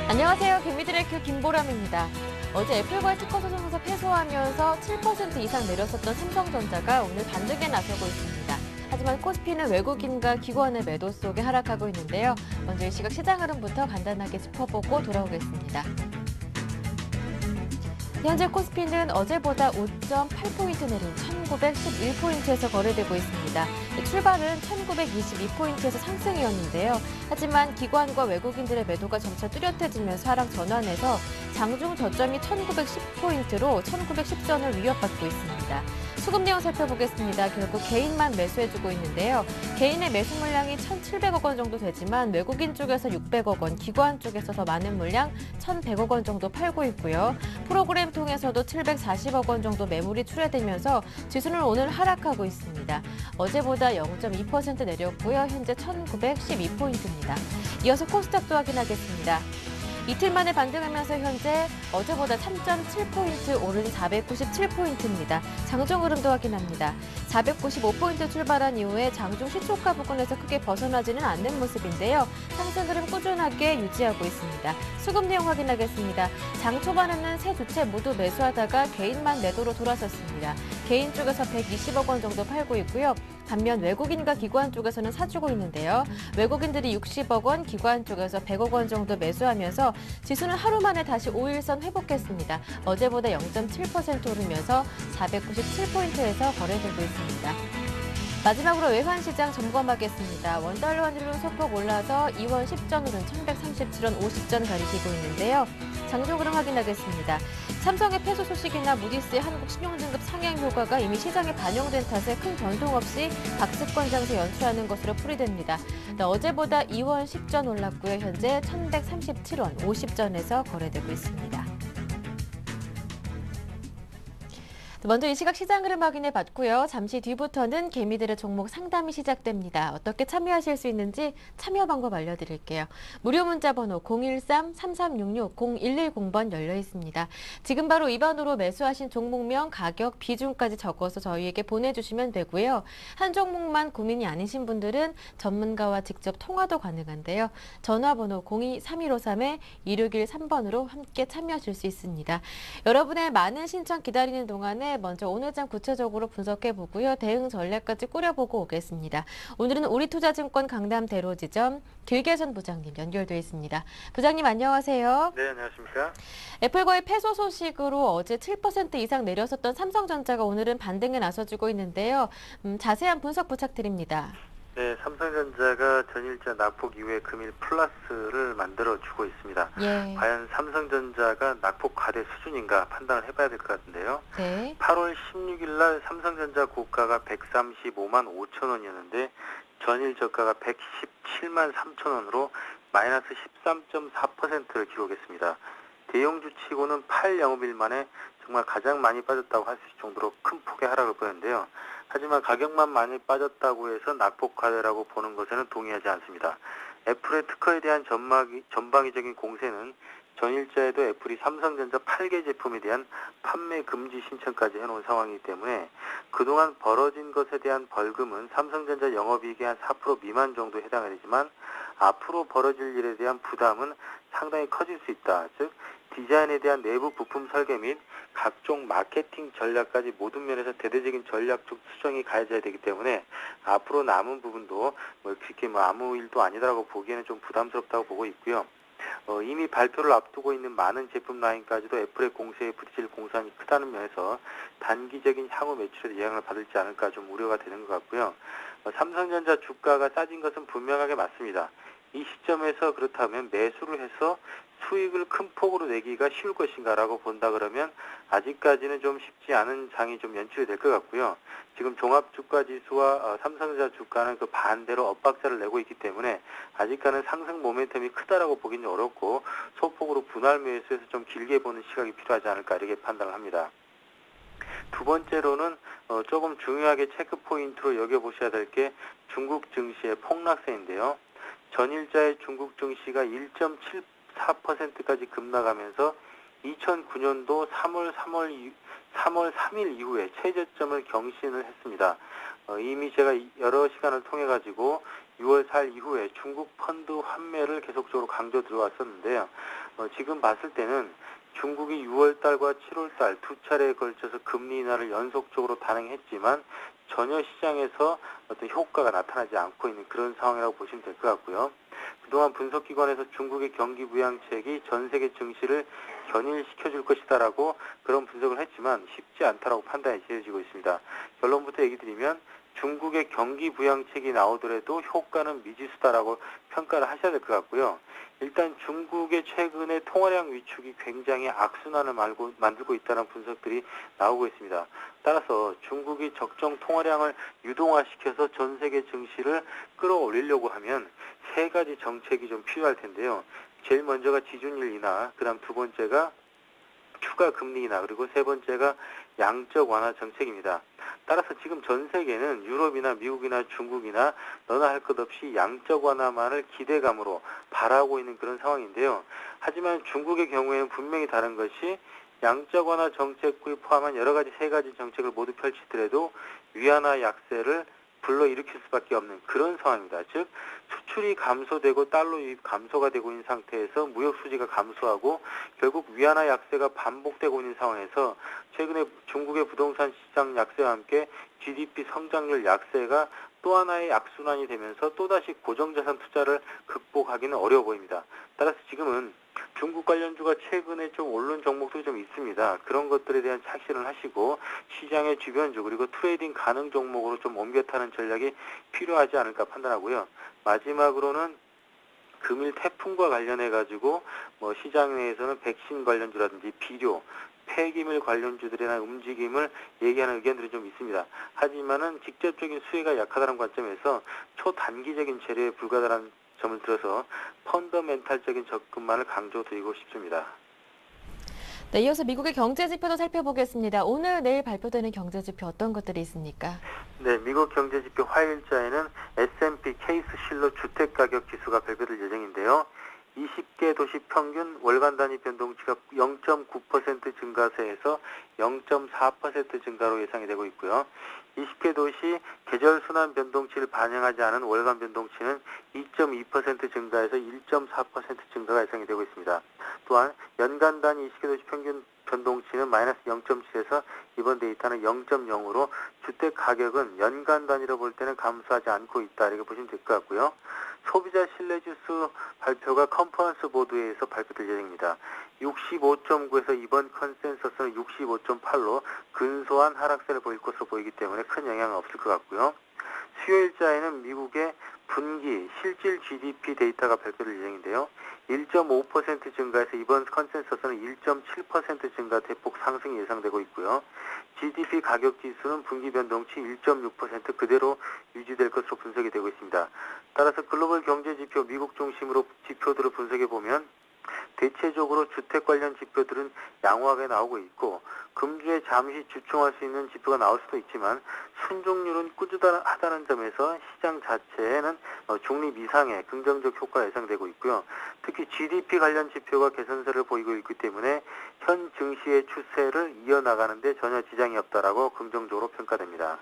안녕하세요. 개미들의 김보람입니다. 어제 애플과의 특허 소송에서 패소하면서 7% 이상 내렸었던 삼성전자가 오늘 반등에 나서고 있습니다. 하지만 코스피는 외국인과 기관의 매도 속에 하락하고 있는데요. 먼저 이 시각 시장 흐름부터 간단하게 짚어보고 돌아오겠습니다. 현재 코스피는 어제보다 5.8포인트 내린 1911포인트에서 거래되고 있습니다. 출발은 1922포인트에서 상승이었는데요. 하지만 기관과 외국인들의 매도가 점차 뚜렷해지면서 하락 전환해서 장중 저점이 1910포인트로 1910선을 위협받고 있습니다. 수급 내용 살펴보겠습니다. 결국 개인만 매수해주고 있는데요. 개인의 매수 물량이 1,700억 원 정도 되지만 외국인 쪽에서 600억 원, 기관 쪽에서 더 많은 물량 1,100억 원 정도 팔고 있고요. 프로그램 통해서도 740억 원 정도 매물이 출회되면서 지수는 오늘 하락하고 있습니다. 어제보다 0.2% 내렸고요. 현재 1,912포인트입니다. 이어서 코스닥도 확인하겠습니다. 이틀 만에 반등하면서 현재 어제보다 3.7포인트 오른 497포인트입니다. 장중 흐름도 확인합니다. 495포인트 출발한 이후에 장중 시초가 부근에서 크게 벗어나지는 않는 모습인데요. 상승 흐름 꾸준하게 유지하고 있습니다. 수급 내용 확인하겠습니다. 장 초반에는 세 주체 모두 매수하다가 개인만 매도로 돌아섰습니다. 개인 쪽에서 120억 원 정도 팔고 있고요. 반면 외국인과 기관 쪽에서는 사주고 있는데요. 외국인들이 60억 원, 기관 쪽에서 100억 원 정도 매수하면서 지수는 하루 만에 다시 5일선 회복했습니다. 어제보다 0.7% 오르면서 497포인트에서 거래되고 있습니다. 마지막으로 외환시장 점검하겠습니다. 원달러 환율은 소폭 올라서 2원 10전으로는 1137원 50전 가리키고 있는데요. 장중 흐름 확인하겠습니다. 삼성의 패소 소식이나 무디스의 한국 신용등급 상향 효과가 이미 시장에 반영된 탓에 큰 변동 없이 박스권 장세 연출하는 것으로 풀이됩니다. 어제보다 2원 10전 올랐고요. 현재 1137원 50전에서 거래되고 있습니다. 먼저 이 시각 시장 흐름 확인해 봤고요. 잠시 뒤부터는 개미들의 종목 상담이 시작됩니다. 어떻게 참여하실 수 있는지 참여 방법 알려드릴게요. 무료 문자 번호 013-3366-0110번 열려 있습니다. 지금 바로 이 번호로 매수하신 종목명, 가격, 비중까지 적어서 저희에게 보내주시면 되고요. 한 종목만 고민이 아니신 분들은 전문가와 직접 통화도 가능한데요. 전화번호 02-3153-2613번으로 함께 참여하실 수 있습니다. 여러분의 많은 신청 기다리는 동안에 먼저 오늘 장 구체적으로 분석해보고요. 대응 전략까지 꾸려보고 오겠습니다. 오늘은 우리투자증권 강남대로지점 길계선 부장님 연결돼 있습니다. 부장님 안녕하세요. 네, 안녕하십니까. 애플과의 패소 소식으로 어제 7% 이상 내렸었던 삼성전자가 오늘은 반등에 나서주고 있는데요. 자세한 분석 부탁드립니다. 네, 삼성전자가 전일자 낙폭 이후에 금일 플러스를 만들어주고 있습니다. 예. 과연 삼성전자가 낙폭 과대 수준인가 판단을 해봐야 될 것 같은데요. 네. 8월 16일 날 삼성전자 고가가 135만 5천 원이었는데 전일 저가가 117만 3천 원으로 마이너스 13.4%를 기록했습니다. 대형주 치고는 8영업일 만에 정말 가장 많이 빠졌다고 할 수 있을 정도로 큰 폭의 하락을 보였는데요. 하지만 가격만 많이 빠졌다고 해서 낙폭 과대라고 보는 것에는 동의하지 않습니다. 애플의 특허에 대한 전방위적인 공세는 전일자에도 애플이 삼성전자 8개 제품에 대한 판매 금지 신청까지 해놓은 상황이기 때문에 그동안 벌어진 것에 대한 벌금은 삼성전자 영업이익의 한 4% 미만 정도에 해당이 되지만 앞으로 벌어질 일에 대한 부담은 상당히 커질 수 있다. 즉 디자인에 대한 내부 부품 설계 및 각종 마케팅 전략까지 모든 면에서 대대적인 전략적 수정이 가해져야 되기 때문에 앞으로 남은 부분도 그렇게 아무 일도 아니다라고 보기에는 좀 부담스럽다고 보고 있고요. 이미 발표를 앞두고 있는 많은 제품 라인까지도 애플의 공세에 부딪힐 공산이 크다는 면에서 단기적인 향후 매출에 영향을 받을지 않을까 좀 우려가 되는 것 같고요. 삼성전자 주가가 싸진 것은 분명하게 맞습니다. 이 시점에서 그렇다면 매수를 해서 수익을 큰 폭으로 내기가 쉬울 것인가라고 본다 그러면 아직까지는 좀 쉽지 않은 장이 좀 연출이 될 것 같고요. 지금 종합주가지수와 삼성전자 주가는 그 반대로 엇박자를 내고 있기 때문에 아직까지는 상승 모멘텀이 크다라고 보기는 어렵고 소폭으로 분할 매수해서 좀 길게 보는 시각이 필요하지 않을까 이렇게 판단을 합니다. 두 번째로는 조금 중요하게 체크 포인트로 여겨보셔야 될 게 중국 증시의 폭락세인데요. 전일자의 중국 증시가 1.74%까지 급락하면서 2009년도 3월 3일 이후에 최저점을 경신을 했습니다. 이미 제가 여러 시간을 통해 가지고 6월 4일 이후에 중국 펀드 환매를 계속적으로 강조 들어왔었는데요. 지금 봤을 때는 중국이 6월 달과 7월 달 두 차례에 걸쳐서 금리 인하를 연속적으로 단행했지만 전혀 시장에서 어떤 효과가 나타나지 않고 있는 그런 상황이라고 보시면 될 것 같고요. 그동안 분석기관에서 중국의 경기 부양책이 전 세계 증시를 견인시켜줄 것이다라고 그런 분석을 했지만 쉽지 않다라고 판단이 지어지고 있습니다. 결론부터 얘기 드리면 중국의 경기 부양책이 나오더라도 효과는 미지수다라고 평가를 하셔야 될 것 같고요. 일단 중국의 최근의 통화량 위축이 굉장히 악순환을 만들고 있다는 분석들이 나오고 있습니다. 따라서 중국이 적정 통화량을 유동화시켜서 전 세계 증시를 끌어올리려고 하면 세 가지 정책이 좀 필요할 텐데요. 제일 먼저가 지준율 인하, 그다음 두 번째가 추가 금리 인하, 그리고 세 번째가 양적 완화 정책입니다. 따라서 지금 전 세계는 유럽이나 미국이나 중국이나 너나 할 것 없이 양적 완화만을 기대감으로 바라고 있는 그런 상황인데요. 하지만 중국의 경우에는 분명히 다른 것이 양적 완화 정책을 포함한 여러 가지 세 가지 정책을 모두 펼치더라도 위안화 약세를 불러일으킬 수밖에 없는 그런 상황입니다. 즉 수출이 감소되고 달러 유입 감소가 되고 있는 상태에서 무역 수지가 감소하고 결국 위안화 약세가 반복되고 있는 상황에서 최근에 중국의 부동산 시장 약세와 함께 GDP 성장률 약세가 또 하나의 악순환이 되면서 또다시 고정자산 투자를 극복하기는 어려워 보입니다. 따라서 지금은 중국 관련주가 최근에 좀 오른 종목들이 좀 있습니다. 그런 것들에 대한 착실을 하시고 시장의 주변주 그리고 트레이딩 가능 종목으로 좀 옮겨 타는 전략이 필요하지 않을까 판단하고요. 마지막으로는 금일 태풍과 관련해 가지고 시장 내에서는 백신 관련주라든지 비료, 폐기물 관련주들이나 움직임을 얘기하는 의견들이 좀 있습니다. 하지만은 직접적인 수혜가 약하다는 관점에서 초단기적인 재료에 불과하다는 점을 들어서 펀더멘탈적인 접근만을 강조드리고 싶습니다. 네, 이어서 미국의 경제 지표도 살펴보겠습니다. 오늘 내일 발표되는 경제 지표 어떤 것들이 있습니까? 네, 미국 경제 지표 화요일자에는 S&P 케이스 실러 주택 가격 지수가 발표될 예정인데요. 20개 도시 평균 월간 단위 변동치가 0.9% 증가세에서 0.4% 증가로 예상이 되고 있고요. 20개 도시 계절 순환 변동치를 반영하지 않은 월간 변동치는 2.2% 증가해서 1.4% 증가가 예상이 되고 있습니다. 또한 연간 단위 20개 도시 평균 변동치는 마이너스 0.7에서 이번 데이터는 0.0으로 주택 가격은 연간 단위로 볼 때는 감소하지 않고 있다 이렇게 보시면 될 것 같고요. 소비자 신뢰지수 발표가 컨퍼런스 보드에서 발표될 예정입니다. 65.9에서 이번 컨센서스는 65.8로 근소한 하락세를 보일 것으로 보이기 때문에 큰 영향은 없을 것 같고요. 수요일자에는 미국의 분기 실질 GDP 데이터가 발표될 예정인데요. 1.5% 증가해서 이번 컨센서스는 1.7% 증가 대폭 상승이 예상되고 있고요. GDP 가격 지수는 분기 변동치 1.6% 그대로 유지될 것으로 분석이 되고 있습니다. 따라서 글로벌 경제 지표 미국 중심으로 지표들을 분석해 보면 대체적으로 주택 관련 지표들은 양호하게 나오고 있고 금주에 잠시 주춤할 수 있는 지표가 나올 수도 있지만 순종률은 꾸준하다는 점에서 시장 자체에는 중립 이상의 긍정적 효과가 예상되고 있고요. 특히 GDP 관련 지표가 개선세를 보이고 있기 때문에 현 증시의 추세를 이어나가는 데 전혀 지장이 없다라고 긍정적으로 평가됩니다.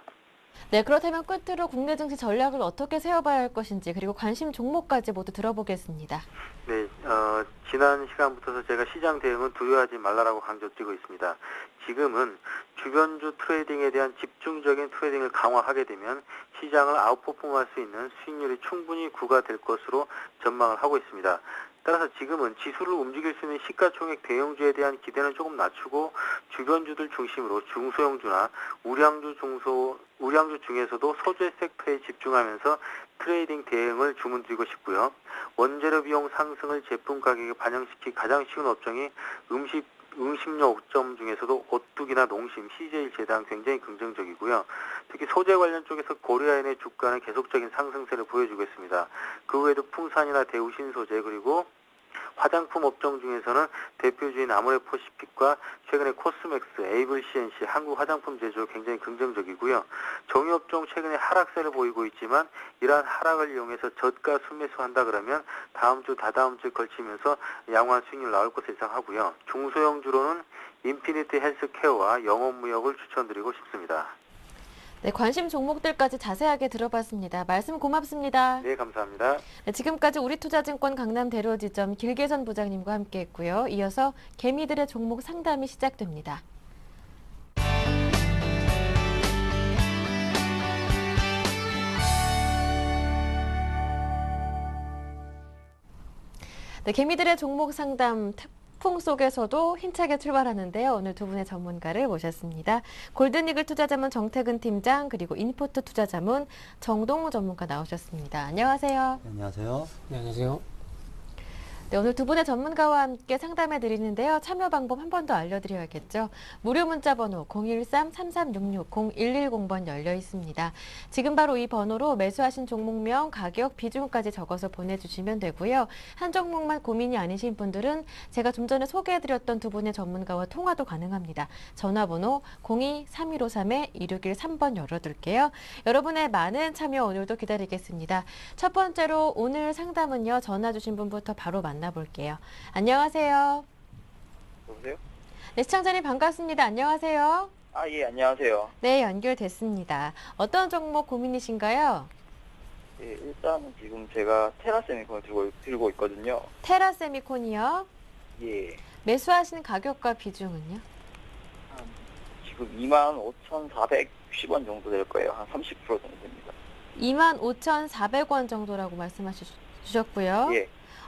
네, 그렇다면 끝으로 국내 증시 전략을 어떻게 세워봐야 할 것인지 그리고 관심 종목까지 모두 들어보겠습니다. 네, 지난 시간부터 제가 시장 대응은 두려워하지 말라라고 강조드리고 있습니다. 지금은 주변주 트레이딩에 대한 집중적인 트레이딩을 강화하게 되면 시장을 아웃퍼폼할 수 있는 수익률이 충분히 구가될 것으로 전망을 하고 있습니다. 따라서 지금은 지수를 움직일 수 있는 시가총액 대형주에 대한 기대는 조금 낮추고 주변주들 중심으로 중소형주나 우량주 중에서도 소재 섹터에 집중하면서 트레이딩 대응을 주문드리고 싶고요. 원재료 비용 상승을 제품 가격에 반영시키 가장 쉬운 업종이 음식료 업종 중에서도 오뚜기나 농심, CJ 제당 굉장히 긍정적이고요. 특히 소재 관련 쪽에서 고려아연의 주가는 계속적인 상승세를 보여주고 있습니다. 그 외에도 풍산이나 대우신 소재 그리고 화장품 업종 중에서는 대표주인 아모레퍼시픽과 최근에 코스맥스, 에이블 CNC, 한국 화장품 제조 굉장히 긍정적이고요. 정유업종 최근에 하락세를 보이고 있지만 이러한 하락을 이용해서 저가 순매수한다 그러면 다음 주, 다다음 주에 걸치면서 양호한 수익률 나올 것으로 예상하고요. 중소형주로는 인피니트 헬스케어와 영업무역을 추천드리고 싶습니다. 네, 관심 종목들까지 자세하게 들어봤습니다. 말씀 고맙습니다. 네, 감사합니다. 네, 지금까지 우리투자증권 강남 대로지점 길계선 부장님과 함께했고요. 이어서 개미들의 종목 상담이 시작됩니다. 네, 개미들의 종목 상담 태풍 속에서도 힘차게 출발하는데요. 오늘 두 분의 전문가를 모셨습니다. 골든이글 투자자문 정태근 팀장 그리고 인포트 투자자문 정동우 전문가 나오셨습니다. 안녕하세요. 네, 안녕하세요. 네, 안녕하세요. 네, 오늘 두 분의 전문가와 함께 상담해 드리는데요. 참여 방법 한 번 더 알려드려야겠죠. 무료 문자 번호 013-3366-0110번 열려 있습니다. 지금 바로 이 번호로 매수하신 종목명, 가격, 비중까지 적어서 보내주시면 되고요. 한 종목만 고민이 아니신 분들은 제가 좀 전에 소개해드렸던 두 분의 전문가와 통화도 가능합니다. 전화번호 02-3153-2613번 열어둘게요. 여러분의 많은 참여 오늘도 기다리겠습니다. 첫 번째로 오늘 상담은요. 전화 주신 분부터 바로 만나볼게요. 안녕하세요. 여보세요? 네, 시청자님 반갑습니다. 안녕하세요. 아, 예, 안녕하세요. 네, 연결됐습니다. 어떤 종목 고민이신가요? 예, 일단은 지금 제가 테라세미콘을 들고 있거든요. 테라세미콘이요. 예. 매수하신 가격과 비중은요? 지금 25,460원 정도 될 거예요. 한 30% 정도 됩니다. 25,400원 정도라고 말씀하셨고요. 예.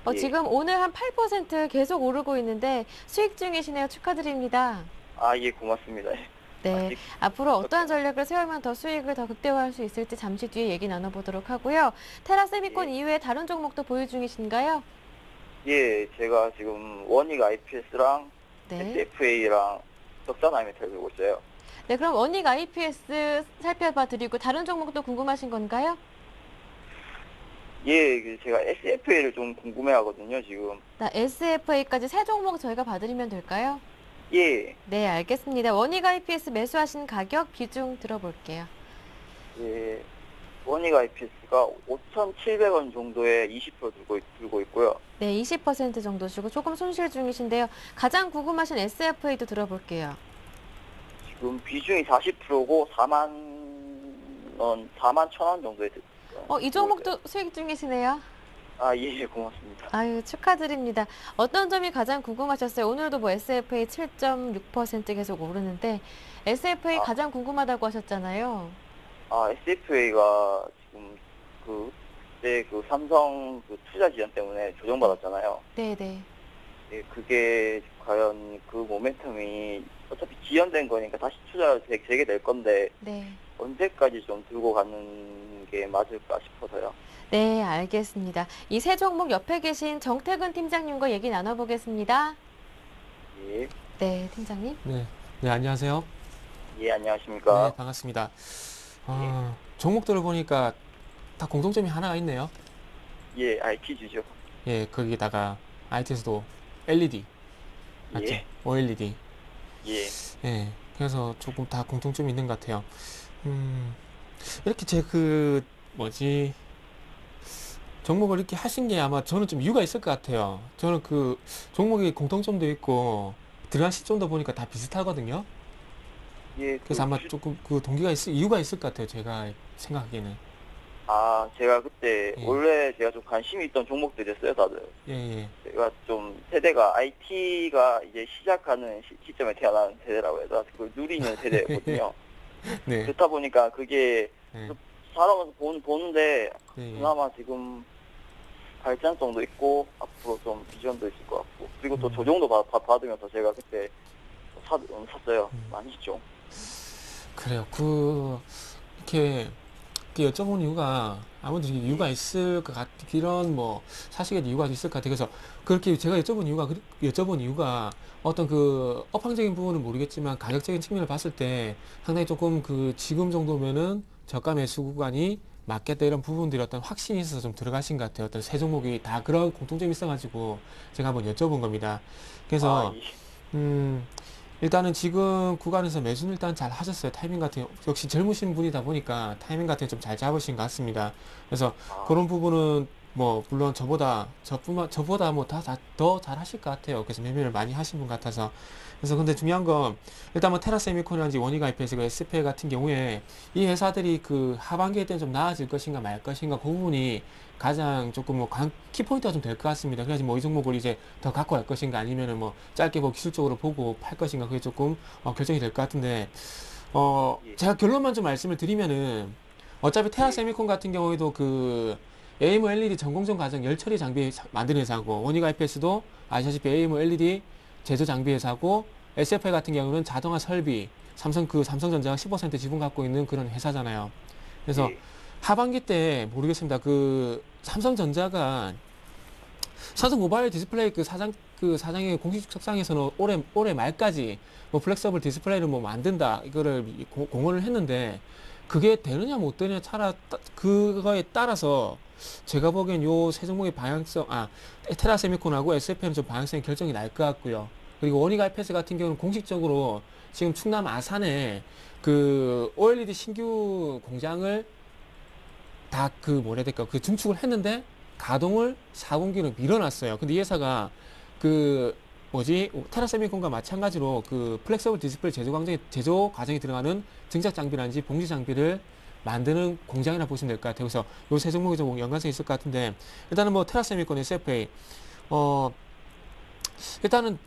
예. 지금 오늘 한 8% 계속 오르고 있는데 수익 중이시네요. 축하드립니다. 아, 예, 고맙습니다. 네, 아직 앞으로 어떠한 전략을 세우면 더 수익을 더 극대화할 수 있을지 잠시 뒤에 얘기 나눠보도록 하고요. 테라세미콘 이외에 다른 종목도 보유 중이신가요? 예, 제가 지금 원익 IPS랑 네. SFA랑 덕산아이메탈 들고 있어요. 네, 그럼 원익 IPS 살펴봐 드리고 다른 종목도 궁금하신 건가요? 예, 제가 SFA를 좀 궁금해 하거든요, 지금. 나 SFA까지 세 종목 저희가 봐드리면 될까요? 예. 네, 알겠습니다. 원익 IPS 매수하신 가격, 비중 들어볼게요. 예. 원익 IPS가 5,700원 정도에 20% 들고 있고요. 네, 20% 정도 주고 조금 손실 중이신데요. 가장 궁금하신 SFA도 들어볼게요. 지금 비중이 40%고 4만 1,000원 정도에 이 종목도 수익 중이시네요. 아, 예, 고맙습니다. 아유, 축하드립니다. 어떤 점이 가장 궁금하셨어요? 오늘도 뭐 SFA 7.6% 계속 오르는데 SFA 가장 궁금하다고 하셨잖아요. 아, SFA가 지금 그때 삼성 투자 지연 때문에 조정받았잖아요. 네네. 예, 그게 과연 그 모멘텀이 어차피 지연된 거니까 다시 투자를 재개될 건데 네. 언제까지 좀 들고 가는 게 맞을까 싶어서요. 네, 알겠습니다. 이 세 종목 옆에 계신 정태근 팀장님과 얘기 나눠보겠습니다. 예, 네, 팀장님. 네, 안녕하세요. 예, 안녕하십니까. 네, 반갑습니다. 종목들을 보니까 다 공통점이 하나가 있네요. 예, IT 주죠. 예, 거기다가 IT에서도 LED, 맞죠? 예. OLED. 예, 예, 그래서 조금 다 공통점이 있는 것 같아요. 이렇게 종목을 이렇게 하신 게 아마 저는 좀 이유가 있을 것 같아요. 저는 그 종목의 공통점도 있고 들어간 시점도 보니까 다 비슷하거든요. 예. 그래서 아마 조금 그 이유가 있을 것 같아요. 제가 생각하기에는. 아, 제가 그때 예. 원래 제가 좀 관심이 있던 종목들이었어요, 다들. 예, 예. 제가 좀 세대가 IT가 이제 시작하는 시점에 태어난 세대라고 해서 그걸 누리는 세대거든요. 네. 그렇다 보니까 그게 네. 살아오면서 보는데 예, 예. 그나마 지금 발전성도 있고 앞으로 좀 비전도 있을 것 같고 그리고 또 음. 조정도 받으면서 제가 그때 샀어요. 많이 좀. 그래요. 이렇게 여쭤본 이유가 아무래도 이유가 있을 것 같, 이런 뭐 사실의 이유가 있을 것 같아요. 그래서 그렇게 제가 여쭤본 이유가 어떤 그 업황적인 부분은 모르겠지만 가격적인 측면을 봤을 때 상당히 조금 지금 정도면은 저가 매수 구간이 맞겠다 이런 부분들이 어떤 확신이 있어서 좀 들어가신 것 같아요. 어떤 세 종목이 다 그런 공통점이 있어가지고 제가 한번 여쭤본 겁니다. 그래서 일단은 지금 구간에서 매수는 일단 잘 하셨어요. 타이밍 같은 역시 젊으신 분이다 보니까 타이밍 같은 좀 잘 잡으신 것 같습니다. 그래서 그런 부분은 뭐 물론 저보다 뭐 더 잘 하실 것 같아요. 그래서 매매를 많이 하신 분 같아서. 그래서 근데 중요한 건 일단 뭐 테라세미콘이라든지 원희가 IPS, SFL 같은 경우에 이 회사들이 그 하반기에 때는 좀 나아질 것인가 말 것인가 그 부분이 가장 조금 뭐 키포인트가 좀 될 것 같습니다. 그래야지 뭐 이 종목을 이제 더 갖고 갈 것인가 아니면은 뭐 짧게 뭐 기술적으로 보고 팔 것인가 그게 조금 결정이 될 것 같은데 제가 결론만 좀 말씀을 드리면은 어차피 테라세미콘 같은 경우에도 그 AMOLED 전공정 과정 열처리 장비 만드는 회사고 원희가 IPS도 아시다시피 AMOLED 제조 장비 회사고 SFL 같은 경우는 자동화 설비 삼성전자가 15% 지분 갖고 있는 그런 회사잖아요. 그래서 하반기 때 모르겠습니다. 그 삼성전자가 삼성 모바일 디스플레이 그 사장의 공식 석상에서는 올해 말까지 뭐 플렉서블 디스플레이를 뭐 만든다 이거를 공언을 했는데 그게 되느냐 못 되느냐 그거에 따라서 제가 보기엔 요 세 종목의 방향성 테라세미콘하고 SFL은 좀 방향성이 결정이 날 것 같고요. 그리고 원희가 IPS 같은 경우는 공식적으로 지금 충남 아산에 그 OLED 신규 공장을 다 그 증축을 했는데 가동을 4분기로 밀어놨어요. 근데 이 회사가 테라세미콘과 마찬가지로 그 플렉서블 디스플레이 제조 과정에 들어가는 증착 장비라든지 봉지 장비를 만드는 공장이라 보시면 될 것 같아요. 그래서 요 세 종목이 좀 연관성이 있을 것 같은데 일단은 뭐 테라세미콘, SFA 일단은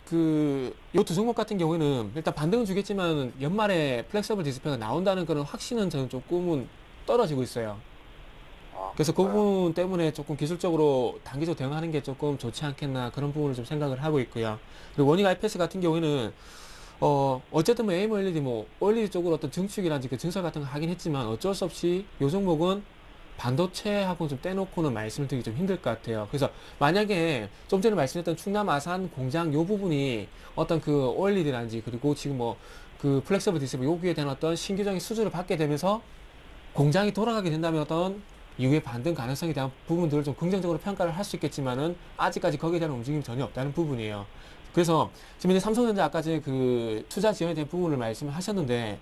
요 두 종목 같은 경우에는 일단 반등은 주겠지만 연말에 플렉서블 디스플레이가 나온다는 그런 확신은 저는 조금은 떨어지고 있어요. 그래서 그 부분 때문에 조금 기술적으로 단기적으로 대응하는 게 조금 좋지 않겠나 그런 부분을 좀 생각을 하고 있고요. 그리고 원희가 IPS 같은 경우에는 어쨌든 뭐 AMOLED OLED 쪽으로 어떤 증축이라든지 그 증설 같은 거 하긴 했지만 어쩔 수 없이 요 종목은 반도체하고 좀 떼놓고는 말씀을 드리기 좀 힘들 것 같아요. 그래서 만약에 좀 전에 말씀드렸던 충남 아산 공장 요 부분이 어떤 그 OLED라든지 그리고 지금 뭐 그 플렉서블 디스플레이 요구에 대한 어떤 신규적인 수주를 받게 되면서 공장이 돌아가게 된다면 어떤 이후에 반등 가능성에 대한 부분들을 좀 긍정적으로 평가를 할 수 있겠지만은 아직까지 거기에 대한 움직임이 전혀 없다는 부분이에요. 그래서 지금 이제 삼성전자 아까 전에 그 투자 지원에 대한 부분을 말씀을 하셨는데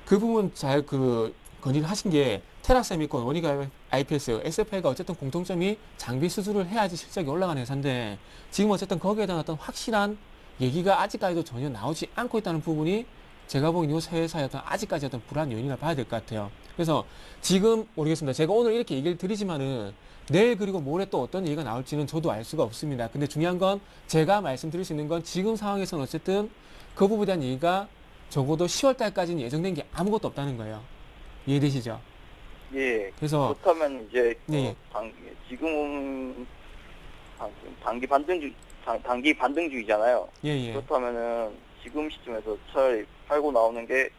그 부분 잘 건의를 하신 게 테라세미콘, 원희가 IPS, SFL가 어쨌든 공통점이 장비 수주를 해야지 실적이 올라가는 회사인데 지금 어쨌든 거기에 대한 어떤 확실한 얘기가 아직까지도 전혀 나오지 않고 있다는 부분이 제가 보기엔 이 세 회사의 어떤 아직까지 어떤 불안 요인이라 봐야 될 것 같아요. 그래서 지금 모르겠습니다. 제가 오늘 이렇게 얘기를 드리지만은 내일 그리고 모레 또 어떤 얘기가 나올지는 저도 알 수가 없습니다. 근데 중요한 건 제가 말씀드릴 수 있는 건 지금 상황에서는 어쨌든 그 부분에 대한 얘기가 적어도 10월 달까지는 예정된 게 아무것도 없다는 거예요. 이해되시죠? 예. 그래서 그렇다면 이제 네. 지금은 단기 반등주의잖아요. 예. 그렇다면은 지금 시점에서 차라리 팔고 나오는 게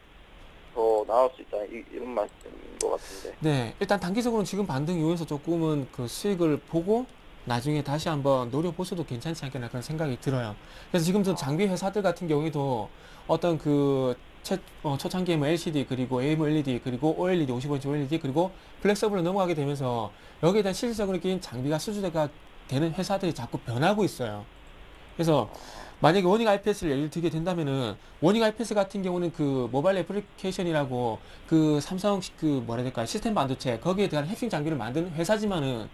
더 나을 수 있다 이런 말씀인 것 같은데. 네, 일단 단기적으로는 지금 반등 이후에서 조금은 그 수익을 보고 나중에 다시 한번 노려보셔도 괜찮지 않겠나 그런 생각이 들어요. 그래서 지금 좀 장비 회사들 같은 경우에도 어떤 초창기에 뭐 LCD 그리고 AMOLED 그리고 OLED 55인치 OLED 그리고 플렉서블로 넘어가게 되면서 여기에 대한 실질적인 장비가 수주가 되는 회사들이 자꾸 변하고 있어요. 그래서 만약에 원희가 IPS를 예를 들게 된다면은 원희가 IPS 같은 경우는 그 모바일 애플리케이션이라고 그 삼성 시스템 반도체 거기에 대한 핵심 장비를 만드는 회사지만은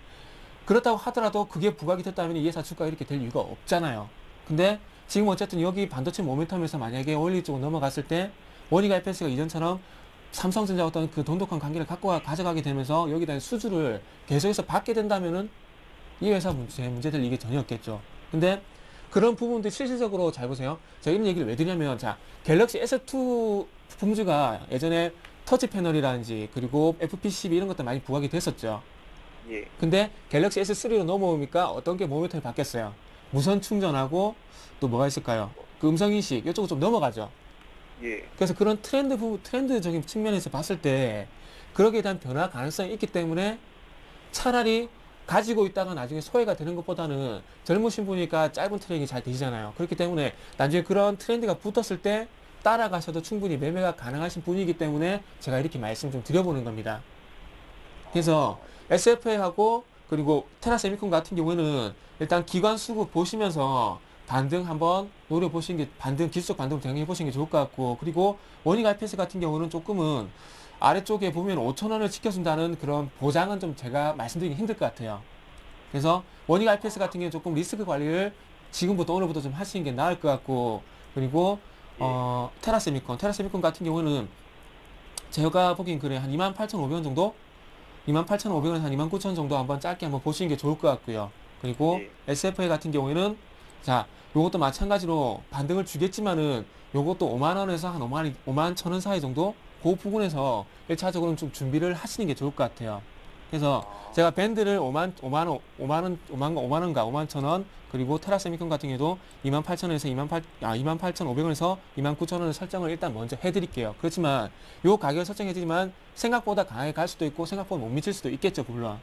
그렇다고 하더라도 그게 부각이 됐다면 이 회사 주가가 이렇게 될 이유가 없잖아요. 근데 지금 어쨌든 여기 반도체 모멘텀에서 만약에 OLED 쪽으로 넘어갔을 때 원희가 IPS가 이전처럼 삼성전자 어떤 그 돈독한 관계를 가져가게 되면서 여기에 대한 수주를 계속해서 받게 된다면은 이 회사 문제될 이게 전혀 없겠죠. 근데 그런 부분들이 실질적으로 잘 보세요. 제가 이런 얘기를 왜 드냐면, 자, 갤럭시 S2 품주가 예전에 터치 패널이라든지, 그리고 FP12 이런 것들 많이 부각이 됐었죠. 예. 근데 갤럭시 S3로 넘어오니까 어떤 게 모멘텀이 바뀌었어요. 무선 충전하고 또 뭐가 있을까요? 그 음성인식, 이쪽으로 좀 넘어가죠. 예. 그래서 그런 트렌드적인 측면에서 봤을 때, 그러기에 대한 변화 가능성이 있기 때문에 차라리 가지고 있다가 나중에 소외가 되는 것보다는 젊으신 분이니까 짧은 트랙이 잘 되시잖아요. 그렇기 때문에 나중에 그런 트렌드가 붙었을 때 따라가셔도 충분히 매매가 가능하신 분이기 때문에 제가 이렇게 말씀 좀 드려보는 겁니다. 그래서 SFA하고 그리고 테라세미콘 같은 경우에는 일단 기관 수급 보시면서 반등 한번 노려보시는 게 기술적 반등을 대응해 보시는 게 좋을 것 같고, 그리고 원익 IPS 같은 경우는 조금은 아래쪽에 보면 5,000원을 지켜준다는 그런 보장은 좀 제가 말씀드리기 힘들 것 같아요. 그래서 원익 IPS 같은 경우는 조금 리스크 관리를 지금부터 오늘부터 좀 하시는 게 나을 것 같고, 그리고 테라세미콘 같은 경우는 제가 보기엔 그래 한 28,500원 정도? 28,500원에서 한 29,000원 정도 한번 짧게 한번 보시는 게 좋을 것 같고요. 그리고 예. SFA 같은 경우에는 자, 요것도 마찬가지로 반등을 주겠지만은 요것도 5만원에서 한 5만 1,000원 사이 정도? 그 부분에서 1차적으로는 좀 준비를 하시는 게 좋을 것 같아요. 그래서 제가 밴드를 5만원가 51,000원, 그리고 테라세미콘 같은 경우도 28,000원에서 28,500원에서 29,000원을 설정을 일단 먼저 해드릴게요. 그렇지만 요 가격을 설정해드리지만 생각보다 강하게 갈 수도 있고 생각보다 못 미칠 수도 있겠죠, 물론.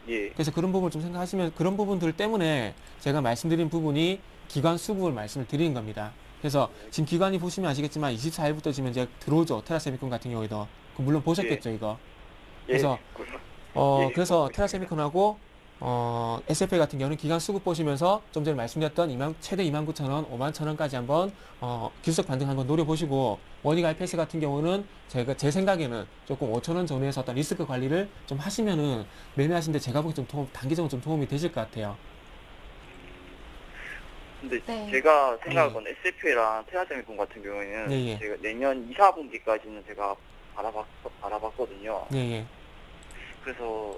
예. 그래서 그런 부분을 좀 생각하시면, 그런 부분들 때문에 제가 말씀드린 부분이 기관 수급을 말씀을 드리는 겁니다. 그래서 지금 기관이 보시면 아시겠지만 24일부터 지금 이제 들어오죠, 테라세미콘 같은 경우에도. 물론 보셨겠죠, 이거. 그래서 예. 그래서 테라세미콘하고 SFA 같은 경우는 기간 수급 보시면서 좀 전에 말씀드렸던 최대 29,000원, 51,000원까지 한번 기술적 반등 한번 노려보시고, 원익 IPS 같은 경우는 제 생각에는 조금 5,000원 전후에서 어떤 리스크 관리를 좀 하시면은 매매하시는데 제가 보기 좀 단기적으로 좀 도움이 되실 것 같아요. 근데 네. 제가 생각한 SFA랑 테라세미콘 같은 경우에는 예, 예. 제가 내년 2, 4분기까지는 제가 알아봤거든요. 예, 예. 그래서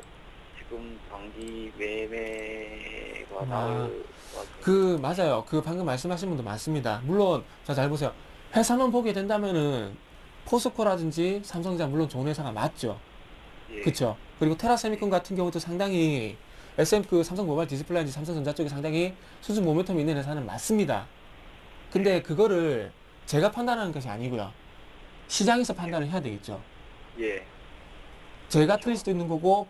지금 단기 매매가 나올 맞아요. 방금 말씀하신 분도 많습니다. 물론, 잘 보세요. 회사만 보게 된다면은, 포스코라든지 삼성전자 물론 좋은 회사가 맞죠. 예. 그쵸. 그리고 테라세미콘 같은 경우도 상당히, 삼성 모바일 디스플레이인지 삼성전자 쪽에 상당히 수준 모멘텀이 있는 회사는 맞습니다. 근데 그거를 제가 판단하는 것이 아니고요. 시장에서 판단을 해야 되겠죠. 예. 제가 틀릴 수도 있는 거고,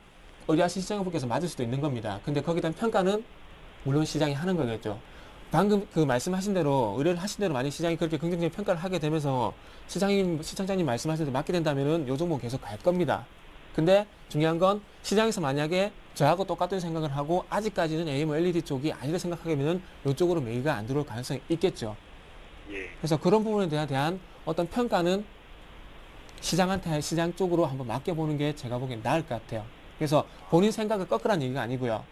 의뢰하신 시장분께서 맞을 수도 있는 겁니다. 근데 거기에 대한 평가는 물론 시장이 하는 거겠죠. 방금 말씀하신 대로, 의뢰를 하신 대로 만약 시장이 그렇게 긍정적인 평가를 하게 되면서 시장장님 말씀하신 대로 맞게 된다면은 요 종목 계속 갈 겁니다. 근데 중요한 건 시장에서 만약에 저하고 똑같은 생각을 하고 아직까지는 AMOLED 쪽이 아니라 생각하게 되면 이쪽으로 매기가 안 들어올 가능성이 있겠죠. 예. 그래서 그런 부분에 대한 어떤 평가는 시장 쪽으로 한번 맡겨보는 게 제가 보기엔 나을 것 같아요. 그래서 본인 생각을 꺾으라는 얘기가 아니고요.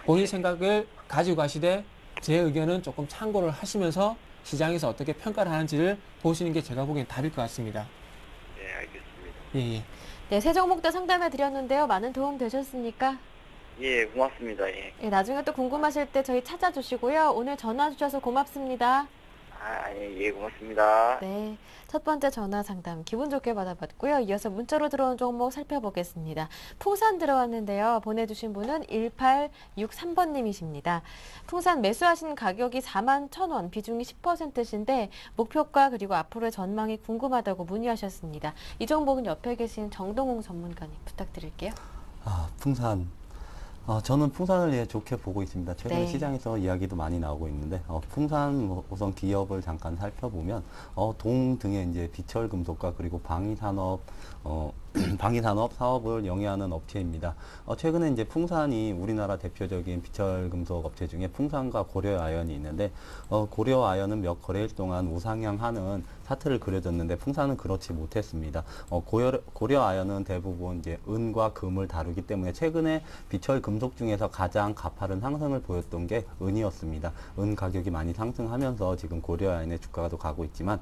본인 생각을 가지고 가시되 제 의견은 조금 참고를 하시면서 시장에서 어떻게 평가를 하는지를 보시는 게 제가 보기엔 답일 것 같습니다. 네, 알겠습니다. 예, 예. 네, 세 종목도 상담해 드렸는데요. 많은 도움 되셨습니까? 예, 고맙습니다. 예. 예, 나중에 또 궁금하실 때 저희 찾아주시고요. 오늘 전화 주셔서 고맙습니다. 예, 고맙습니다. 네, 첫 번째 전화 상담 기분 좋게 받아봤고요. 이어서 문자로 들어온 종목 살펴보겠습니다. 풍산 들어왔는데요. 보내주신 분은 1863번님이십니다. 풍산 매수하신 가격이 41,000원, 비중이 10%신데 목표가 그리고 앞으로의 전망이 궁금하다고 문의하셨습니다. 이 종목은 옆에 계신 정동웅 전문가님 부탁드릴게요. 풍산. 저는 풍산을 좋게 보고 있습니다. 최근에 네. 시장에서 이야기도 많이 나오고 있는데, 풍산 우선 기업을 잠깐 살펴보면, 동 등의 이제 비철 금속과 그리고 방위산업, 방위산업 사업을 영위하는 업체입니다. 최근에 이제 풍산이 우리나라 대표적인 비철 금속 업체 중에 풍산과 고려아연이 있는데, 고려아연은 몇 거래일 동안 우상향하는 차트를 그려줬는데 풍산은 그렇지 못했습니다. 고려아연은 대부분 이제 은과 금을 다루기 때문에 최근에 비철 금속 중에서 가장 가파른 상승을 보였던 게 은이었습니다. 은 가격이 많이 상승하면서 지금 고려아연의 주가가 또 가고 있지만